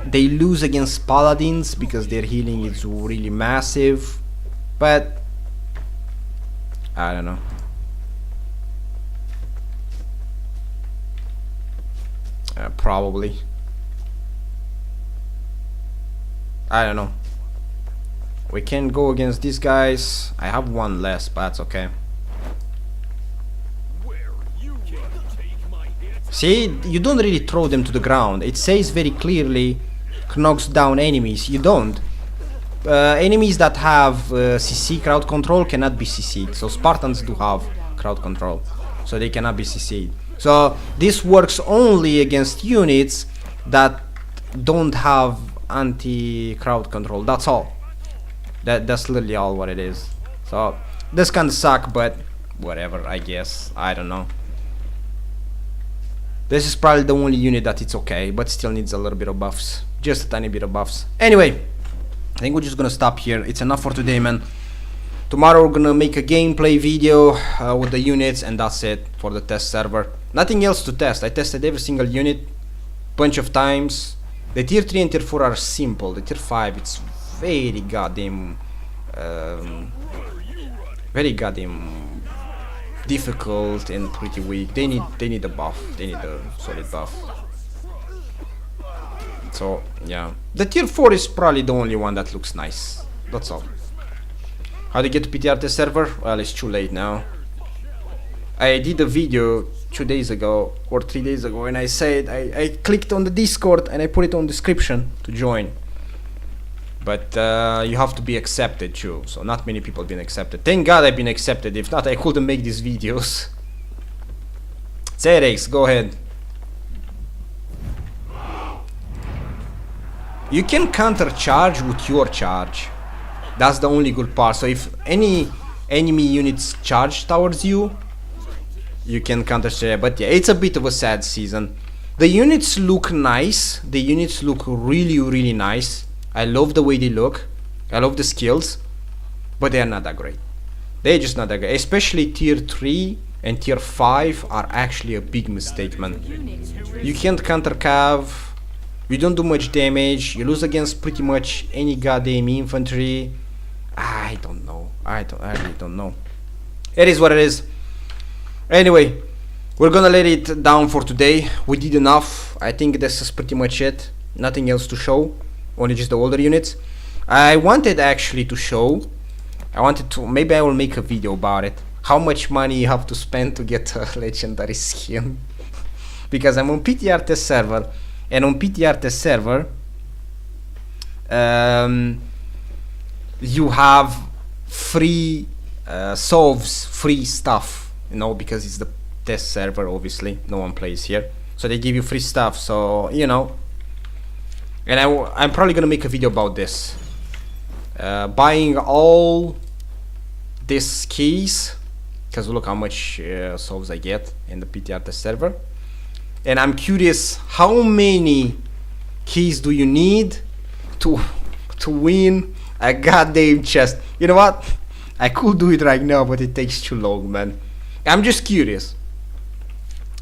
They lose against Paladins because their healing is really massive. But I don't know. Probably. I don't know. We can go against these guys. I have one less, but that's okay. See, you don't really throw them to the ground. It says very clearly knocks down enemies. You don't. Enemies that have CC crowd control cannot be CC'd. So Spartans do have crowd control, so they cannot be CC'd. So this works only against units that don't have anti-crowd control. That's all. That's literally all what it is. So this kind of suck, but whatever, I guess. I don't know. This is probably the only unit that it's okay, but still needs a little bit of buffs. Just a tiny bit of buffs. Anyway, I think we're just gonna stop here. It's enough for today, man. Tomorrow we're gonna make a gameplay video with the units, and that's it for the test server. Nothing else to test. I tested every single unit bunch of times. The tier 3 and tier 4 are simple. The tier 5, it's very goddamn difficult and pretty weak. They need a buff. They need a solid buff. So yeah, the tier 4 is probably the only one that looks nice. That's all. How to get to PTR test server? Well, it's too late now. I did a video 2 days ago or 3 days ago, and I said I clicked on the Discord and I put it on description to join. But you have to be accepted too, so not many people have been accepted. Thank God I've been accepted, if not I couldn't make these videos. Cerex, go ahead. You can counter charge with your charge. That's the only good part. So if any enemy units charge towards you, you can counter charge. But yeah, it's a bit of a sad season. The units look nice. The units look really nice. I love the way they look. I love the skills, but they are not that great. They're just not that great. Especially tier 3 and tier 5 are actually a big mistake, man. You can't counter cav. You don't do much damage. You lose against pretty much any goddamn infantry. I don't know. I really don't know. It is what it is. Anyway, we're gonna let it down for today. We did enough. I think this is pretty much it. Nothing else to show. Only just the older units. I wanted actually to show. Maybe I will make a video about it. How much money you have to spend to get a legendary skin. Because I'm on PTR test server. And on PTR test server, you have free solves, free stuff, you know, because it's the test server. Obviously no one plays here, so they give you free stuff. So you know, and I'm probably gonna make a video about this, buying all these keys, because look how much solves I get in the PTR test server. And I'm curious, how many keys do you need to win a goddamn chest? You know what? I could do it right now, but it takes too long, man. I'm just curious.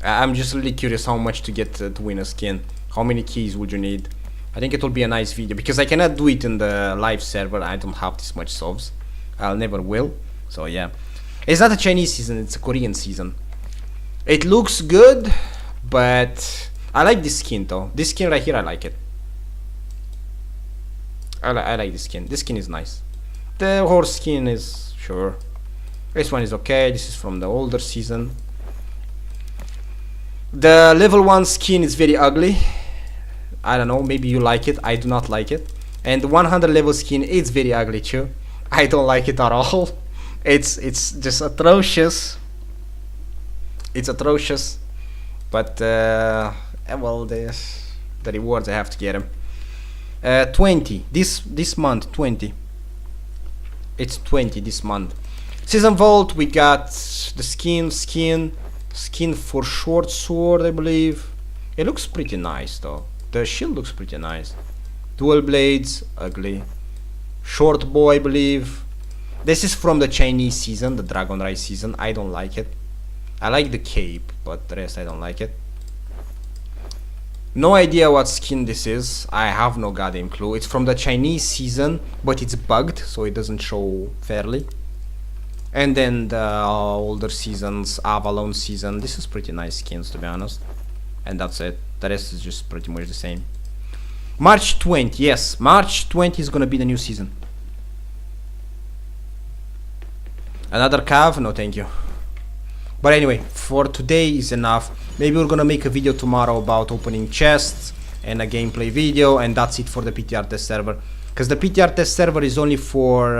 I'm just really curious how much to get to win a skin. How many keys would you need? I think it will be a nice video, because I cannot do it in the live server. I don't have this much solves. I'll never will. So yeah. It's not a Chinese season, it's a Korean season. It looks good, but I like this skin though. This skin right here, I like it. I like this skin. This skin is nice. The horse skin is sure. This one is okay. This is from the older season. The level 1 skin is very ugly. I don't know, maybe you like it. I do not like it. And the 100 level skin is very ugly too. I don't like it at all. It's just atrocious. It's atrocious. But well, the rewards, I have to get them. 20 this month. 20. It's 20 this month. Season Vault, we got the skin for short sword, I believe. It looks pretty nice though. The shield looks pretty nice. Dual blades, ugly. Short bow, I believe. This is from the Chinese season, the Dragon Rise season. I don't like it. I like the cape, but the rest I don't like it. No idea what skin this is. I have no goddamn clue. It's from the Chinese season, but it's bugged, so it doesn't show fairly. And then the older seasons, Avalon season. This is pretty nice skins, to be honest. And that's it. The rest is just pretty much the same. March 20, yes, March 20 is gonna be the new season. Another cav? No, thank you. But anyway, for today is enough. Maybe we're gonna make a video tomorrow about opening chests and a gameplay video, and that's it for the PTR test server. Because the PTR test server is only for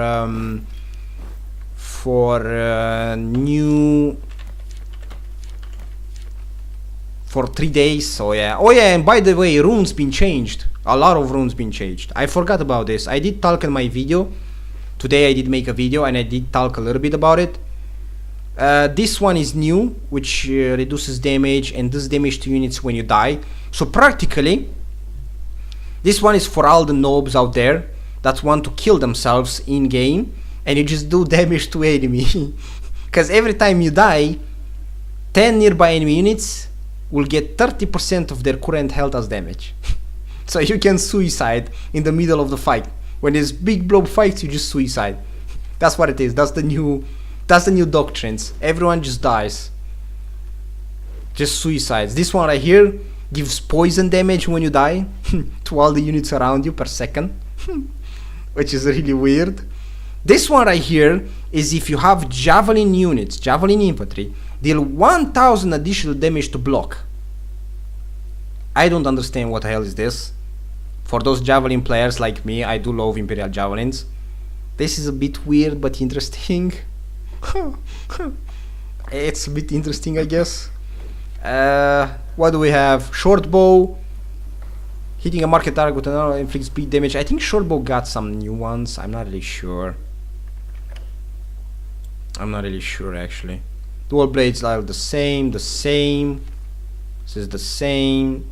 new, for 3 days. So yeah. Oh yeah, and by the way, runes been changed. A lot of runes been changed. I forgot about this. I did talk in my video. Today I did make a video and I did talk a little bit about it. This one is new, which reduces damage and does damage to units when you die. So practically, this one is for all the noobs out there that want to kill themselves in game, and you just do damage to enemy. Because every time you die, 10 nearby enemy units will get 30% of their current health as damage. So you can suicide in the middle of the fight. When there's big blob fights, you just suicide. That's what it is. That's the new doctrines. Everyone just dies. Just suicides. This one right here gives poison damage when you die to all the units around you per second. Which is really weird. This one right here is if you have javelin units, javelin infantry, deal 1000 additional damage to block. I don't understand what the hell is this. For those javelin players like me, I do love Imperial javelins. This is a bit weird but interesting. It's a bit interesting, I guess. What do we have? Short bow. Hitting a market target with another inflicts speed damage. I think short bow got some new ones. I'm not really sure. I'm not really sure actually. Dual blades are the same. This is the same.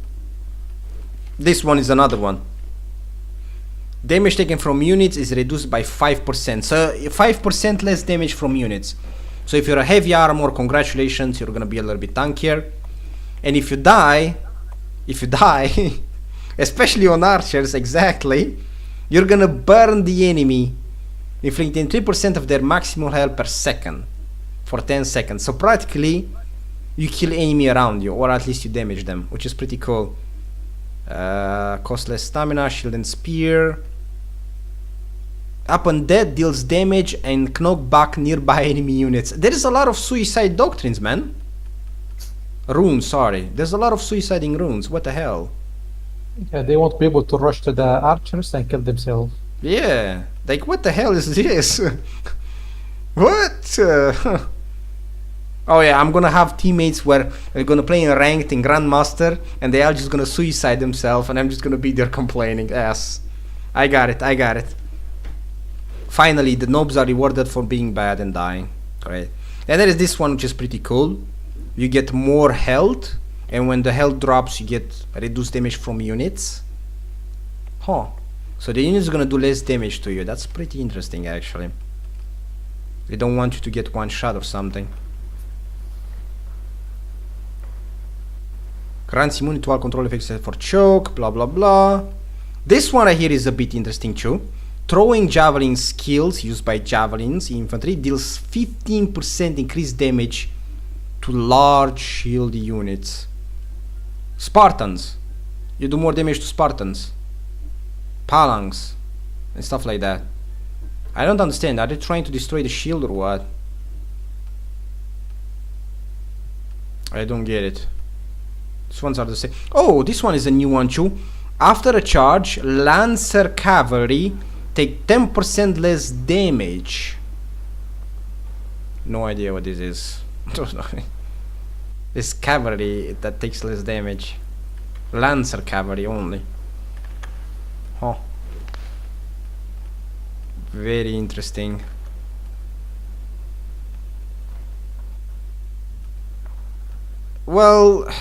This one is another one. Damage taken from units is reduced by 5%. So 5% less damage from units. So if you're a heavy armor, congratulations, you're gonna be a little bit tankier. And if you die, especially on archers, exactly, you're gonna burn the enemy, inflicting 3% of their maximum health per second for 10 seconds. So practically, you kill enemy around you, or at least you damage them, which is pretty cool. Cost less stamina, shield and spear. Upon death, deals damage and knock back nearby enemy units. There is a lot of suicide doctrines, man. Runes, sorry. There's a lot of suiciding runes. What the hell? Yeah, they want people to rush to the archers and kill themselves. Yeah. Like, what the hell is this? What? Oh yeah, I'm gonna have teammates where they're gonna play in ranked in Grandmaster, and they are just gonna suicide themselves, and I'm just gonna be there complaining. Yes, I got it. Finally, the nobs are rewarded for being bad and dying. Great. And there is this one which is pretty cool. You get more health, and when the health drops, you get reduced damage from units. Huh. So the unit is gonna do less damage to you. That's pretty interesting, actually. They don't want you to get one shot or something. Grants immunity to all control effects for choke, blah blah blah. This one right here is a bit interesting too. Throwing javelin skills used by javelins infantry deals 15% increased damage to large shield units. Spartans. You do more damage to Spartans. Phalanx. And stuff like that. I don't understand. Are they trying to destroy the shield or what? I don't get it. These ones are the same. Oh, this one is a new one too. After a charge, Lancer Cavalry take 10% less damage. No idea what this is. This cavalry that takes less damage. Lancer Cavalry only. Huh. Very interesting. Well,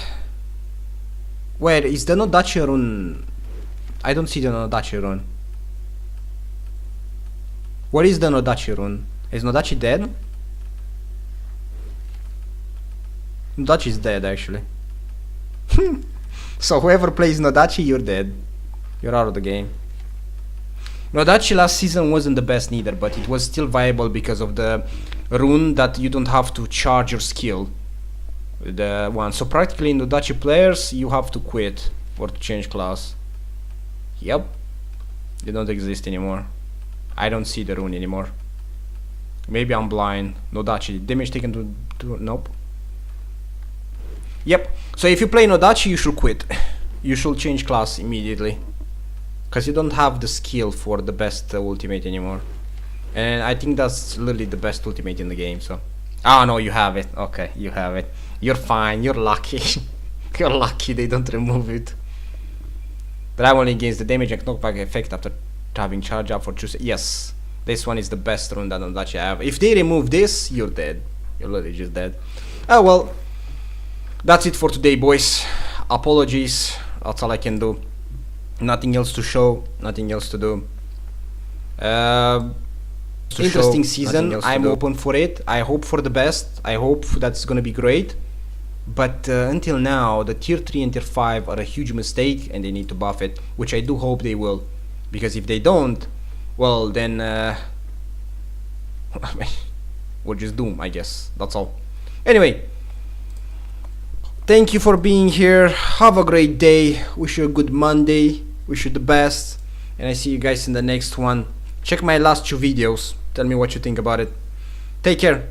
where is the Nodachi rune? I don't see the Nodachi rune. What is the Nodachi rune? Is Nodachi dead? Nodachi is dead, actually. So whoever plays Nodachi, you're dead. You're out of the game. Nodachi last season wasn't the best neither, but it was still viable because of the rune that you don't have to charge your skill. The one. So practically in Nodachi players, you have to quit or to change class. Yep. They don't exist anymore. I don't see the rune anymore. Maybe I'm blind. Nodachi. Damage taken to nope. Yep. So if you play Nodachi, you should quit. You should change class immediately. Because you don't have the skill for the best ultimate anymore. And I think that's literally the best ultimate in the game, so. Ah, no, you have it. Okay, you have it. You're fine. You're lucky. You're lucky they don't remove it. Drive only gains the damage and knockback effect after having charge up for choosing. Yes, this one is the best rune that Nodachi have. If they remove this, you're dead. You're literally just dead. Oh well. That's it for today, boys. Apologies. That's all I can do. Nothing else to show. Nothing else to do. Interesting season. I'm open for it. I hope for the best. I hope that's gonna be great. But until now, the tier 3 and tier 5 are a huge mistake, and they need to buff it, which I do hope they will. Because if they don't, well then we're just doomed, I guess. That's all. Anyway, thank you for being here. Have a great day. Wish you a good Monday. Wish you the best. And I see you guys in the next one. Check my last 2 videos. Tell me what you think about it. Take care.